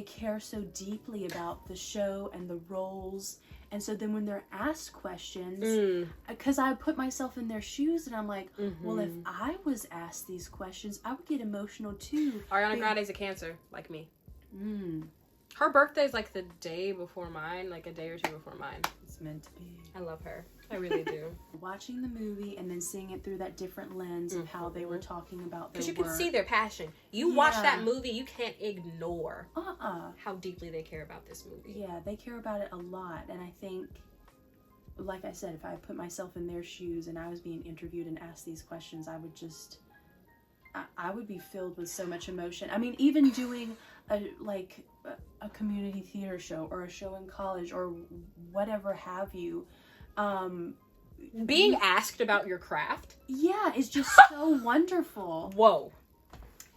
care so deeply about the show and the roles. And so then when they're asked questions, because I put myself in their shoes and I'm like, well, if I was asked these questions, I would get emotional too. Ariana Grande's a Cancer, like me. Her birthday's like the day before mine, like a day or 2 before mine. It's meant to be. I love her. I really do. Watching the movie and then seeing it through that different lens of how they were talking about their work. Because you can see their passion. You watch that movie, you can't ignore how deeply they care about this movie. Yeah, they care about it a lot. And I think, like I said, if I put myself in their shoes and I was being interviewed and asked these questions, I would be filled with so much emotion. I mean, even doing a community theater show or a show in college or whatever have you, being asked about your craft, is just so wonderful. Whoa.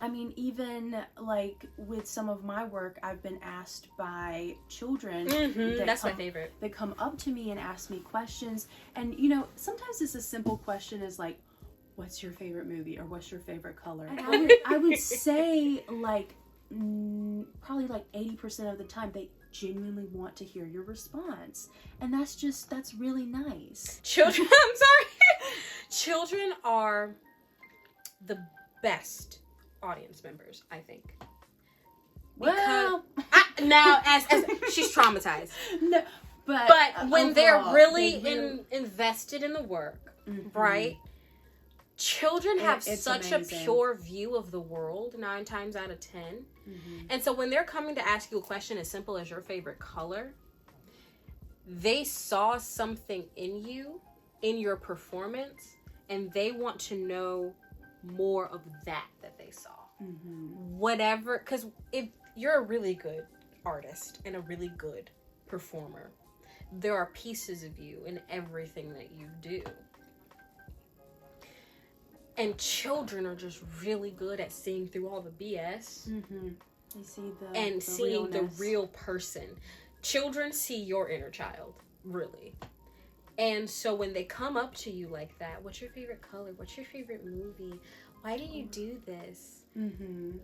I mean, even like with some of my work, I've been asked by children that's my favorite. They come up to me and ask me questions, and you know, sometimes it's a simple question is like, what's your favorite movie, or what's your favorite color? And I would say like probably like 80% of the time they genuinely want to hear your response, and that's really nice. Children, I'm sorry. Children are the best audience members, I think. Well, now as she's traumatized. No, but when overall, they're really invested in the work, right? Children have such amazing. A pure view of the world 9 times out of 10. And so when they're coming to ask you a question as simple as your favorite color, they saw something in you, in your performance, and they want to know more of that they saw. Whatever, because if you're a really good artist and a really good performer, there are pieces of you in everything that you do. And children are just really good at seeing through all the BS. They see seeing the real person. Children see your inner child, really. And so when they come up to you like that, what's your favorite color? What's your favorite movie? why do you do this? Mm-hmm.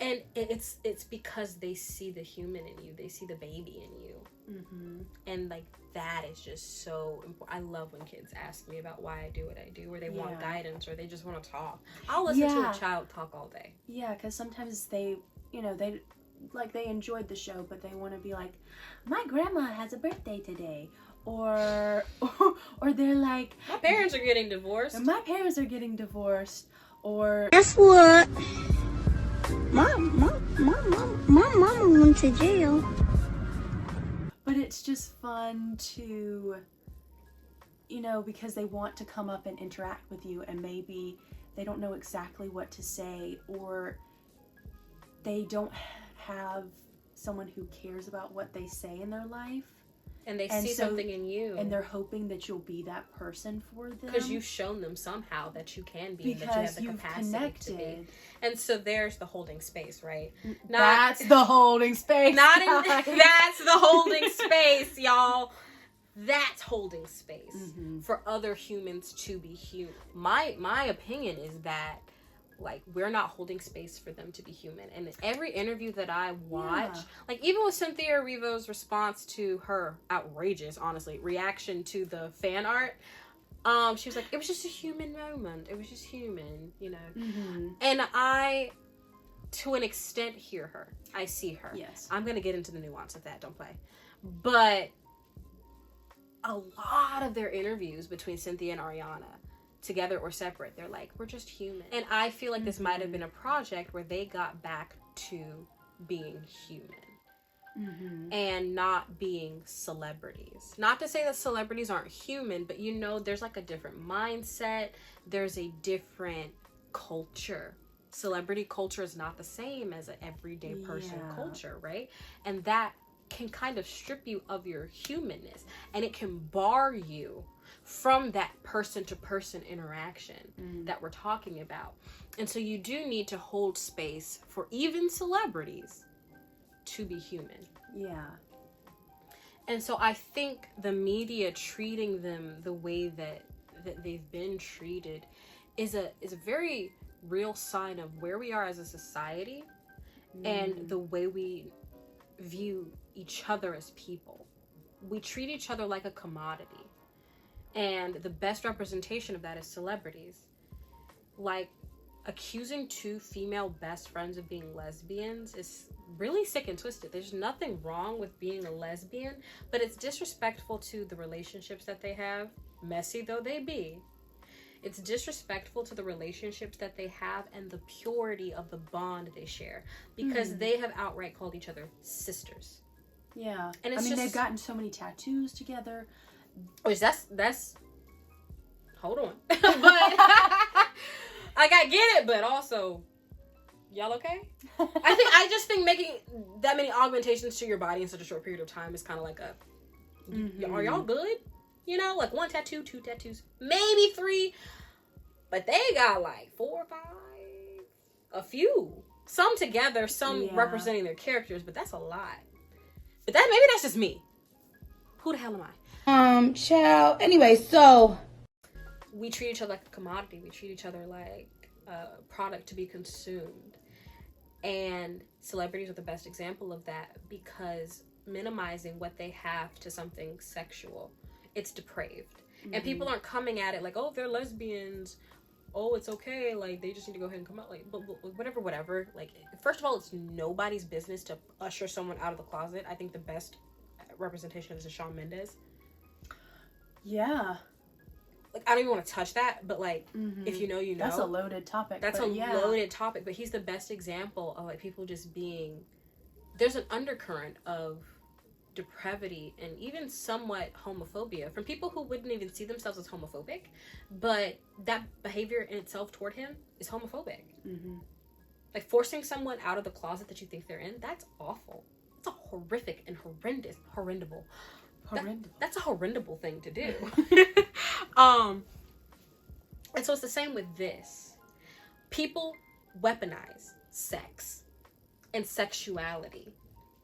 And it's because they see the human in you. They see the baby in you. Mm-hmm. And like that is just so important. I love when kids ask me about why I do what I do, or they want guidance, or they just want to talk. I'll listen to a child talk all day. Yeah, because sometimes they, you know, they enjoyed the show, but they want to be like, my grandma has a birthday today, or they're like, my parents are getting divorced. Or guess what? My mama went to jail. But it's just fun to, you know, because they want to come up and interact with you, and maybe they don't know exactly what to say, or they don't have someone who cares about what they say in their life. And they see something in you. And they're hoping that you'll be that person for them. Because you've shown them somehow that you can be, and that you have the capacity connected. To be. And so there's the holding space, right? That's the holding space. That's the holding space, y'all. That's holding space for other humans to be human. My opinion is that, like, we're not holding space for them to be human. And every interview that I watch, like even with Cynthia Erivo's response to her outrageous, honestly, reaction to the fan art, she was like, it was just a human moment. It was just human, you know. And I, to an extent, hear her. I see her. Yes. I'm going to get into the nuance of that. Don't play. But a lot of their interviews between Cynthia and Ariana, together or separate, they're like, we're just human. And I feel like this might have been a project where they got back to being human and not being celebrities. Not to say that celebrities aren't human, but you know, there's like a different mindset. There's a different culture. Celebrity culture is not the same as an everyday person culture, right? And that can kind of strip you of your humanness, and it can bar you from that person-to-person interaction that we're talking about. And so you do need to hold space for even celebrities to be human. Yeah. And so I think the media treating them the way that they've been treated is a very real sign of where we are as a society and the way we view each other as people. We treat each other like a commodity. And the best representation of that is celebrities. Like, accusing two female best friends of being lesbians is really sick and twisted. There's nothing wrong with being a lesbian, but it's disrespectful to the relationships that they have, messy though they be. It's disrespectful to the relationships that they have and the purity of the bond they share, because they have outright called each other sisters. Yeah. And it's they've gotten so many tattoos together. Which that's hold on. But like, I get it, but also, y'all okay? I just think making that many augmentations to your body in such a short period of time is kind of like are y'all good? You know, like 1 tattoo, 2 tattoos, maybe 3, but they got like 4 or 5, a few, some together, some representing their characters, but that's a lot. But maybe that's just me. Who the hell am I? Child. Anyway, so we treat each other like a commodity. We treat each other like a product to be consumed. And celebrities are the best example of that, because minimizing what they have to something sexual, it's depraved. And people aren't coming at it like, oh, they're lesbians, oh, it's okay, like they just need to go ahead and come out, like, but whatever. Like, first of all, it's nobody's business to usher someone out of the closet. I think the best representation of this is Shawn Mendes. Yeah. Like, I don't even want to touch that, but like, if you know, you know. That's a loaded topic. That's a loaded topic, but he's the best example of like people just being, there's an undercurrent of depravity and even somewhat homophobia from people who wouldn't even see themselves as homophobic, but that behavior in itself toward him is homophobic. Like, forcing someone out of the closet that you think they're in, that's awful. It's a horrific and horrendable. That's a horrendable thing to do. And so it's the same with this. People weaponize sex and sexuality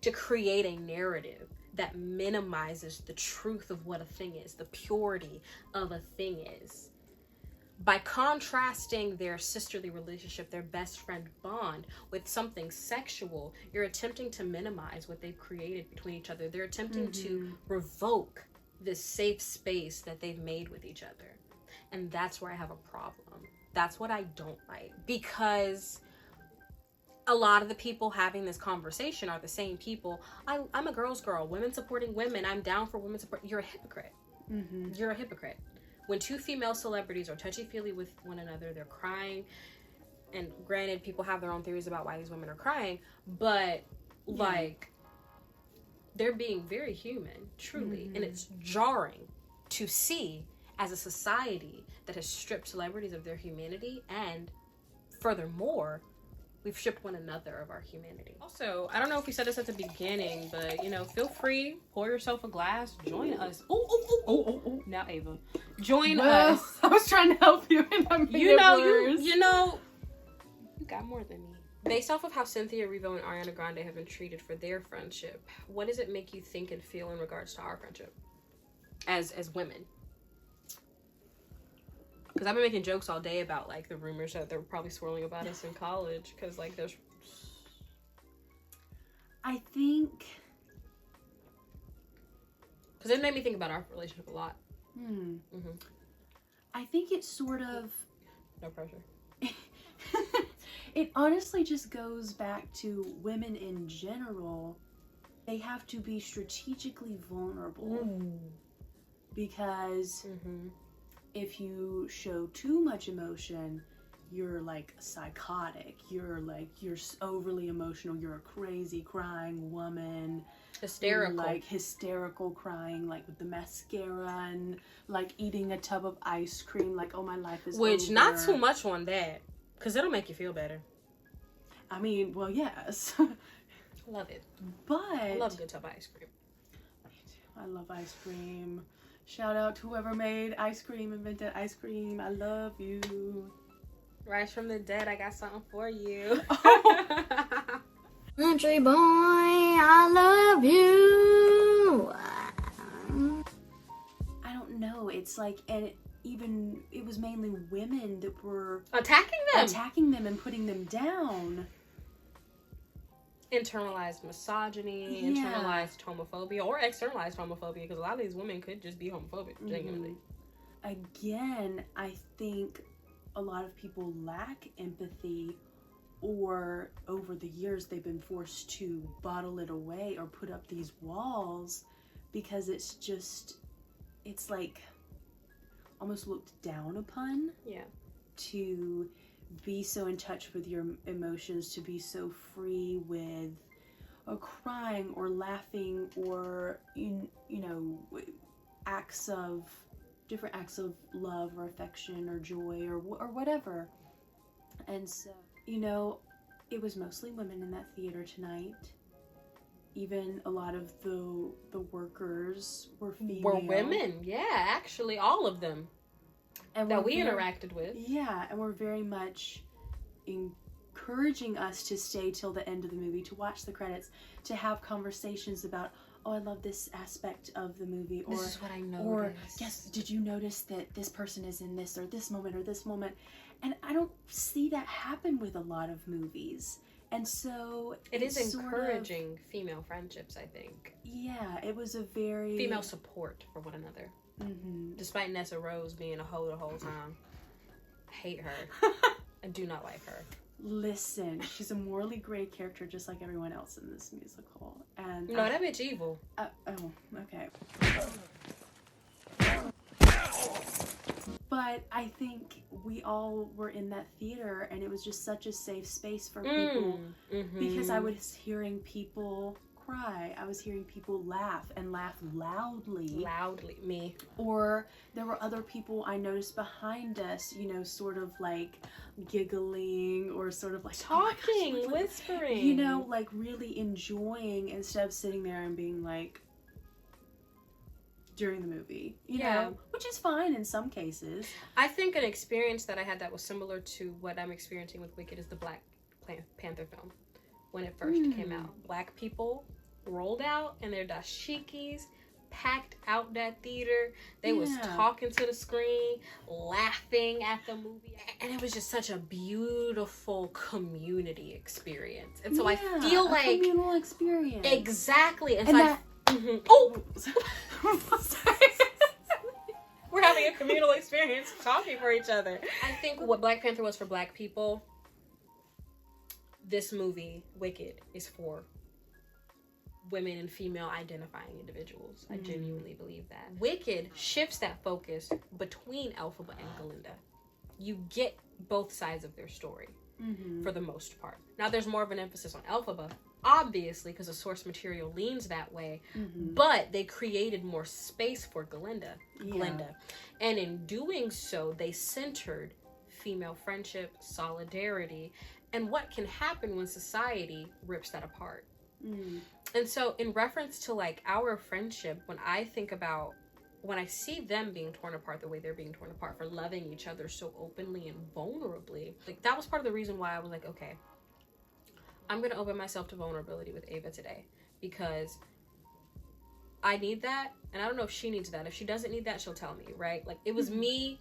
to create a narrative that minimizes the truth of what a thing is, the purity of a thing is. by contrasting their sisterly relationship, their best friend bond, with something sexual, you're attempting to minimize what they've created between each other. They're attempting to revoke this safe space that they've made with each other. And that's where I have a problem. That's what I don't like. Because a lot of the people having this conversation are the same people. I'm a girl's girl, women supporting women. I'm down for women support. You're a hypocrite. You're a hypocrite. When two female celebrities are touchy-feely with one another, they're crying. And granted, people have their own theories about why these women are crying. But, like, they're being very human, truly. And it's jarring to see as a society that has stripped celebrities of their humanity. And furthermore, we've stripped one another of our humanity. Also, I don't know if we said this at the beginning, but, you know, feel free, pour yourself a glass, join us. Oh. Now, Ava. Join us. I was trying to help you and I made You it know, worse. you got more than me. Based off of how Cynthia Erivo and Ariana Grande have been treated for their friendship, what does it make you think and feel in regards to our friendship as women? Because I've been making jokes all day about, like, the rumors that they're probably swirling about us in college. Because, like, there's... I think... Because it made me think about our relationship a lot. I think it's sort of... No pressure. It honestly just goes back to women in general. They have to be strategically vulnerable. Because... if you show too much emotion, you're like psychotic. You're overly emotional. You're a crazy crying woman. Hysterical. You're, like, hysterical crying, like with the mascara and like eating a tub of ice cream. Like, oh, my life is Which, over. not too much on that. Because it'll make you feel better. I mean, well, yes. Love it. But I love a good tub of ice cream. I love ice cream. Shout out to whoever made ice cream, invented ice cream. I love you. Rise from the dead, I got something for you. Country boy, I love you. I don't know. It's like, and it was mainly women that were attacking them and putting them down. Internalized misogyny, internalized homophobia, or externalized homophobia, because a lot of these women could just be homophobic, genuinely. Again, I think a lot of people lack empathy, or over the years they've been forced to bottle it away or put up these walls because it's like almost looked down upon. Yeah. To be so in touch with your emotions, to be so free with crying or laughing or you know, different acts of love or affection or joy or whatever. And so, you know, it was mostly women in that theater tonight. Even a lot of the workers were female. Were women, yeah, actually all of them. And that we interacted with. Yeah, and we're very much encouraging us to stay till the end of the movie, to watch the credits, to have conversations about, oh, I love this aspect of the movie, or this is what I noticed. Or yes, did you notice that this person is in this or this moment or this moment? And I don't see that happen with a lot of movies. And so it is encouraging female friendships, I think. Yeah, it was a very female support for one another. Despite Nessa Rose being a hoe the whole time. I hate her. I do not like her. Listen, she's a morally gray character just like everyone else in this musical. And no, that bitch evil. Oh, okay. But I think we all were in that theater and it was just such a safe space for people because I was hearing people cry. I was hearing people laugh and laugh loudly. Me. Or there were other people I noticed behind us, you know, sort of like giggling or sort of like talking, oh gosh, whispering. You know, like really enjoying instead of sitting there and being like during the movie, you know, which is fine in some cases. I think an experience that I had that was similar to what I'm experiencing with Wicked is the Black Panther film. When it first came out, black people rolled out in their dashikis, packed out that theater. They was talking to the screen, laughing at the movie. And it was just such a beautiful community experience. And so I feel like a communal experience. Exactly. And so that, oh, sorry. We're having a communal experience talking for each other. I think what Black Panther was for Black people, this movie, Wicked, is for women and female identifying individuals. I genuinely believe that. Wicked shifts that focus between Elphaba and Galinda. You get both sides of their story for the most part. Now there's more of an emphasis on Elphaba, obviously, because the source material leans that way, but they created more space for Galinda. And in doing so, they centered female friendship, solidarity, and what can happen when society rips that apart. And so in reference to like our friendship, when I see them being torn apart the way they're being torn apart for loving each other so openly and vulnerably, like that was part of the reason why I was like, okay, I'm gonna open myself to vulnerability with Ava today, because I need that, and I don't know if she needs that. If she doesn't need that, she'll tell me, right? Like it was me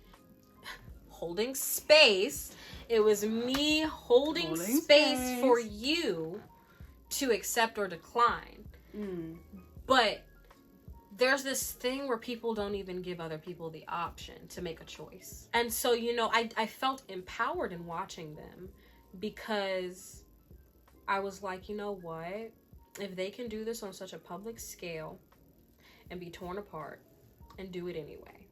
holding space. It was me holding space for you to accept or decline. But there's this thing where people don't even give other people the option to make a choice. And so, you know, I felt empowered in watching them, because I was like, you know what? If they can do this on such a public scale and be torn apart and do it anyway,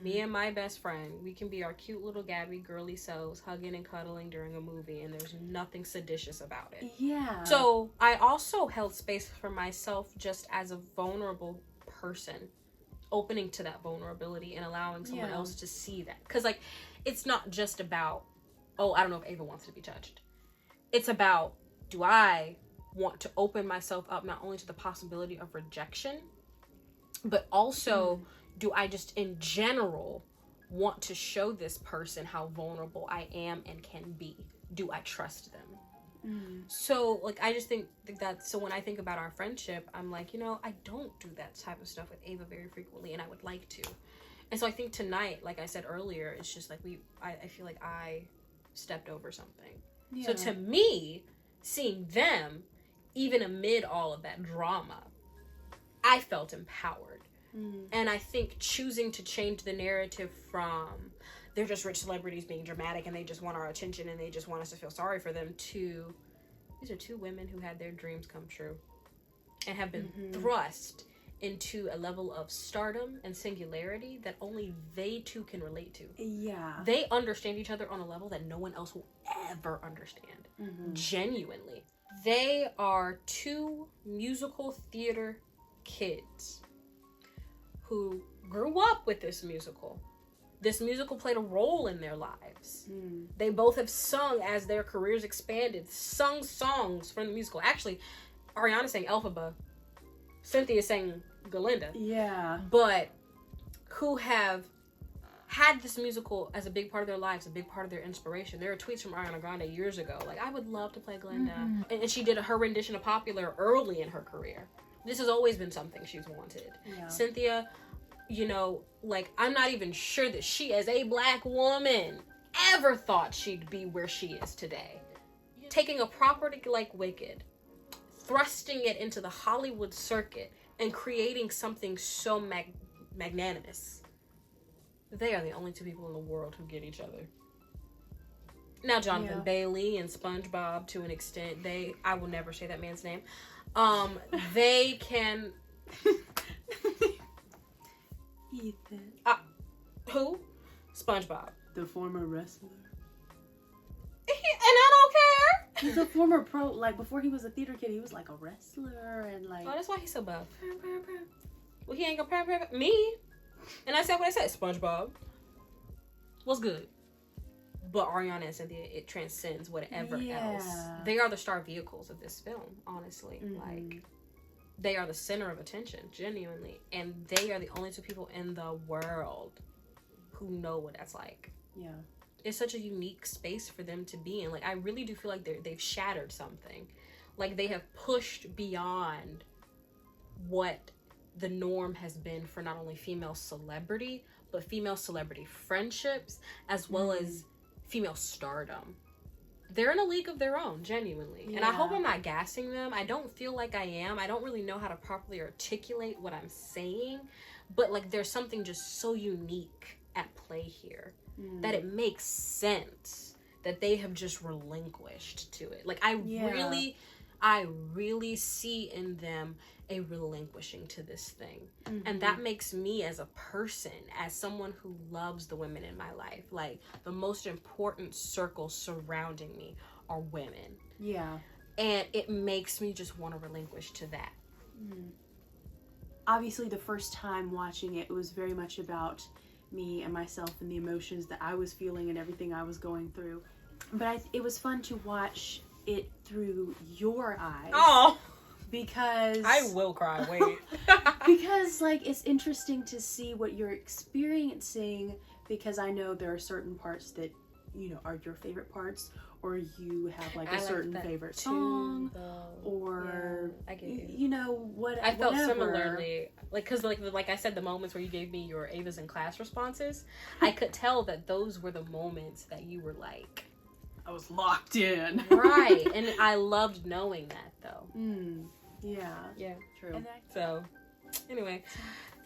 me and my best friend, we can be our cute little Gabby girly selves hugging and cuddling during a movie, and there's nothing seditious about it. So I also held space for myself just as a vulnerable person, opening to that vulnerability and allowing someone else to see that. Because like, it's not just about, oh, I don't know if Ava wants to be judged. It's about, do I want to open myself up not only to the possibility of rejection, but also do I just in general want to show this person how vulnerable I am and can be? Do I trust them? So like, I just think that, so when I think about our friendship, I'm like, you know, I don't do that type of stuff with Ava very frequently, and I would like to. And so I think tonight, like I said earlier, it's just like I feel like I stepped over something. So to me, seeing them, even amid all of that drama, I felt empowered. And I think choosing to change the narrative from they're just rich celebrities being dramatic and they just want our attention and they just want us to feel sorry for them, to these are two women who had their dreams come true and have been thrust into a level of stardom and singularity that only they two can relate to. They understand each other on a level that no one else will ever understand. Genuinely. They are two musical theater kids who grew up with this musical. This musical played a role in their lives. They both have sung as their careers expanded, sung songs from the musical. Actually, Ariana sang Elphaba, Cynthia sang Galinda. But who have had this musical as a big part of their lives, a big part of their inspiration. There are tweets from Ariana Grande years ago, like, I would love to play Glinda. And she did her rendition of Popular early in her career. This has always been something she's wanted. Cynthia, you know, like, I'm not even sure that she, as a Black woman, ever thought she'd be where she is today. Taking a property like Wicked, thrusting it into the Hollywood circuit, and creating something so magnanimous. They are the only two people in the world who get each other. Now, Jonathan Bailey and SpongeBob, to an extent, I will never say that man's name. They can... Ethan. Who? SpongeBob. The former wrestler. And I don't care. He's a former pro. Like, before he was a theater kid, he was like a wrestler and like... Oh, that's why he's so buff. Well, he ain't gonna me. And I said what I said. SpongeBob. What's good? But Ariana and Cynthia, it transcends whatever else. They are the star vehicles of this film, honestly. Like, they are the center of attention, genuinely. And they are the only two people in the world who know what that's like. It's such a unique space for them to be in. Like, I really do feel like they've shattered something. Like, they have pushed beyond what the norm has been for not only female celebrity, but female celebrity friendships, as well as female stardom. They're in a league of their own, genuinely. Yeah. And I hope I'm not gassing them. I don't feel like I am. I don't really know how to properly articulate what I'm saying. But, like, there's something just so unique at play here that it makes sense that they have just relinquished to it. Like, I really see in them a relinquishing to this thing. And that makes me, as a person, as someone who loves the women in my life, like, the most important circles surrounding me are women. Yeah. And it makes me just want to relinquish to that. Obviously, the first time watching it, it was very much about me and myself and the emotions that I was feeling and everything I was going through. But it was fun to watch it through your eyes. Oh, because I will cry. Wait. because, like, it's interesting to see what you're experiencing, because I know there are certain parts that, you know, are your favorite parts, or you have like a certain favorite song, or I get you. You know what? I felt whatever. similarly, like, because like I said, the moments where you gave me your Ava's in class responses, I could tell that those were the moments that you were like, I was locked in. right. And I loved knowing that, though. Yeah, True. So anyway,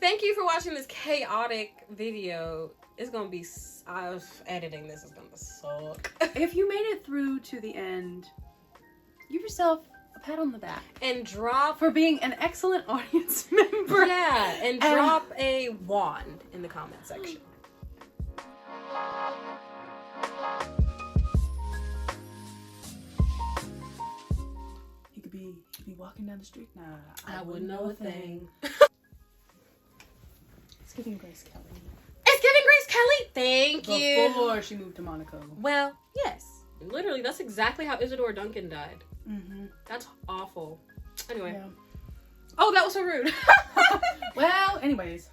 thank you for watching this chaotic video. It's gonna be, editing this is gonna suck. If you made it through to the end, give yourself a pat on the back And drop, for being an excellent audience member. yeah, and drop a wand in the comment section. He could be walking down the street. Nah, I wouldn't know a thing. It's giving Grace Kelly. It's giving Grace Kelly. Thank you. Before she moved to Monaco. Well, yes. Literally, that's exactly how Isadora Duncan died. That's awful. Anyway. Yeah. Oh, that was so rude. Well, anyways.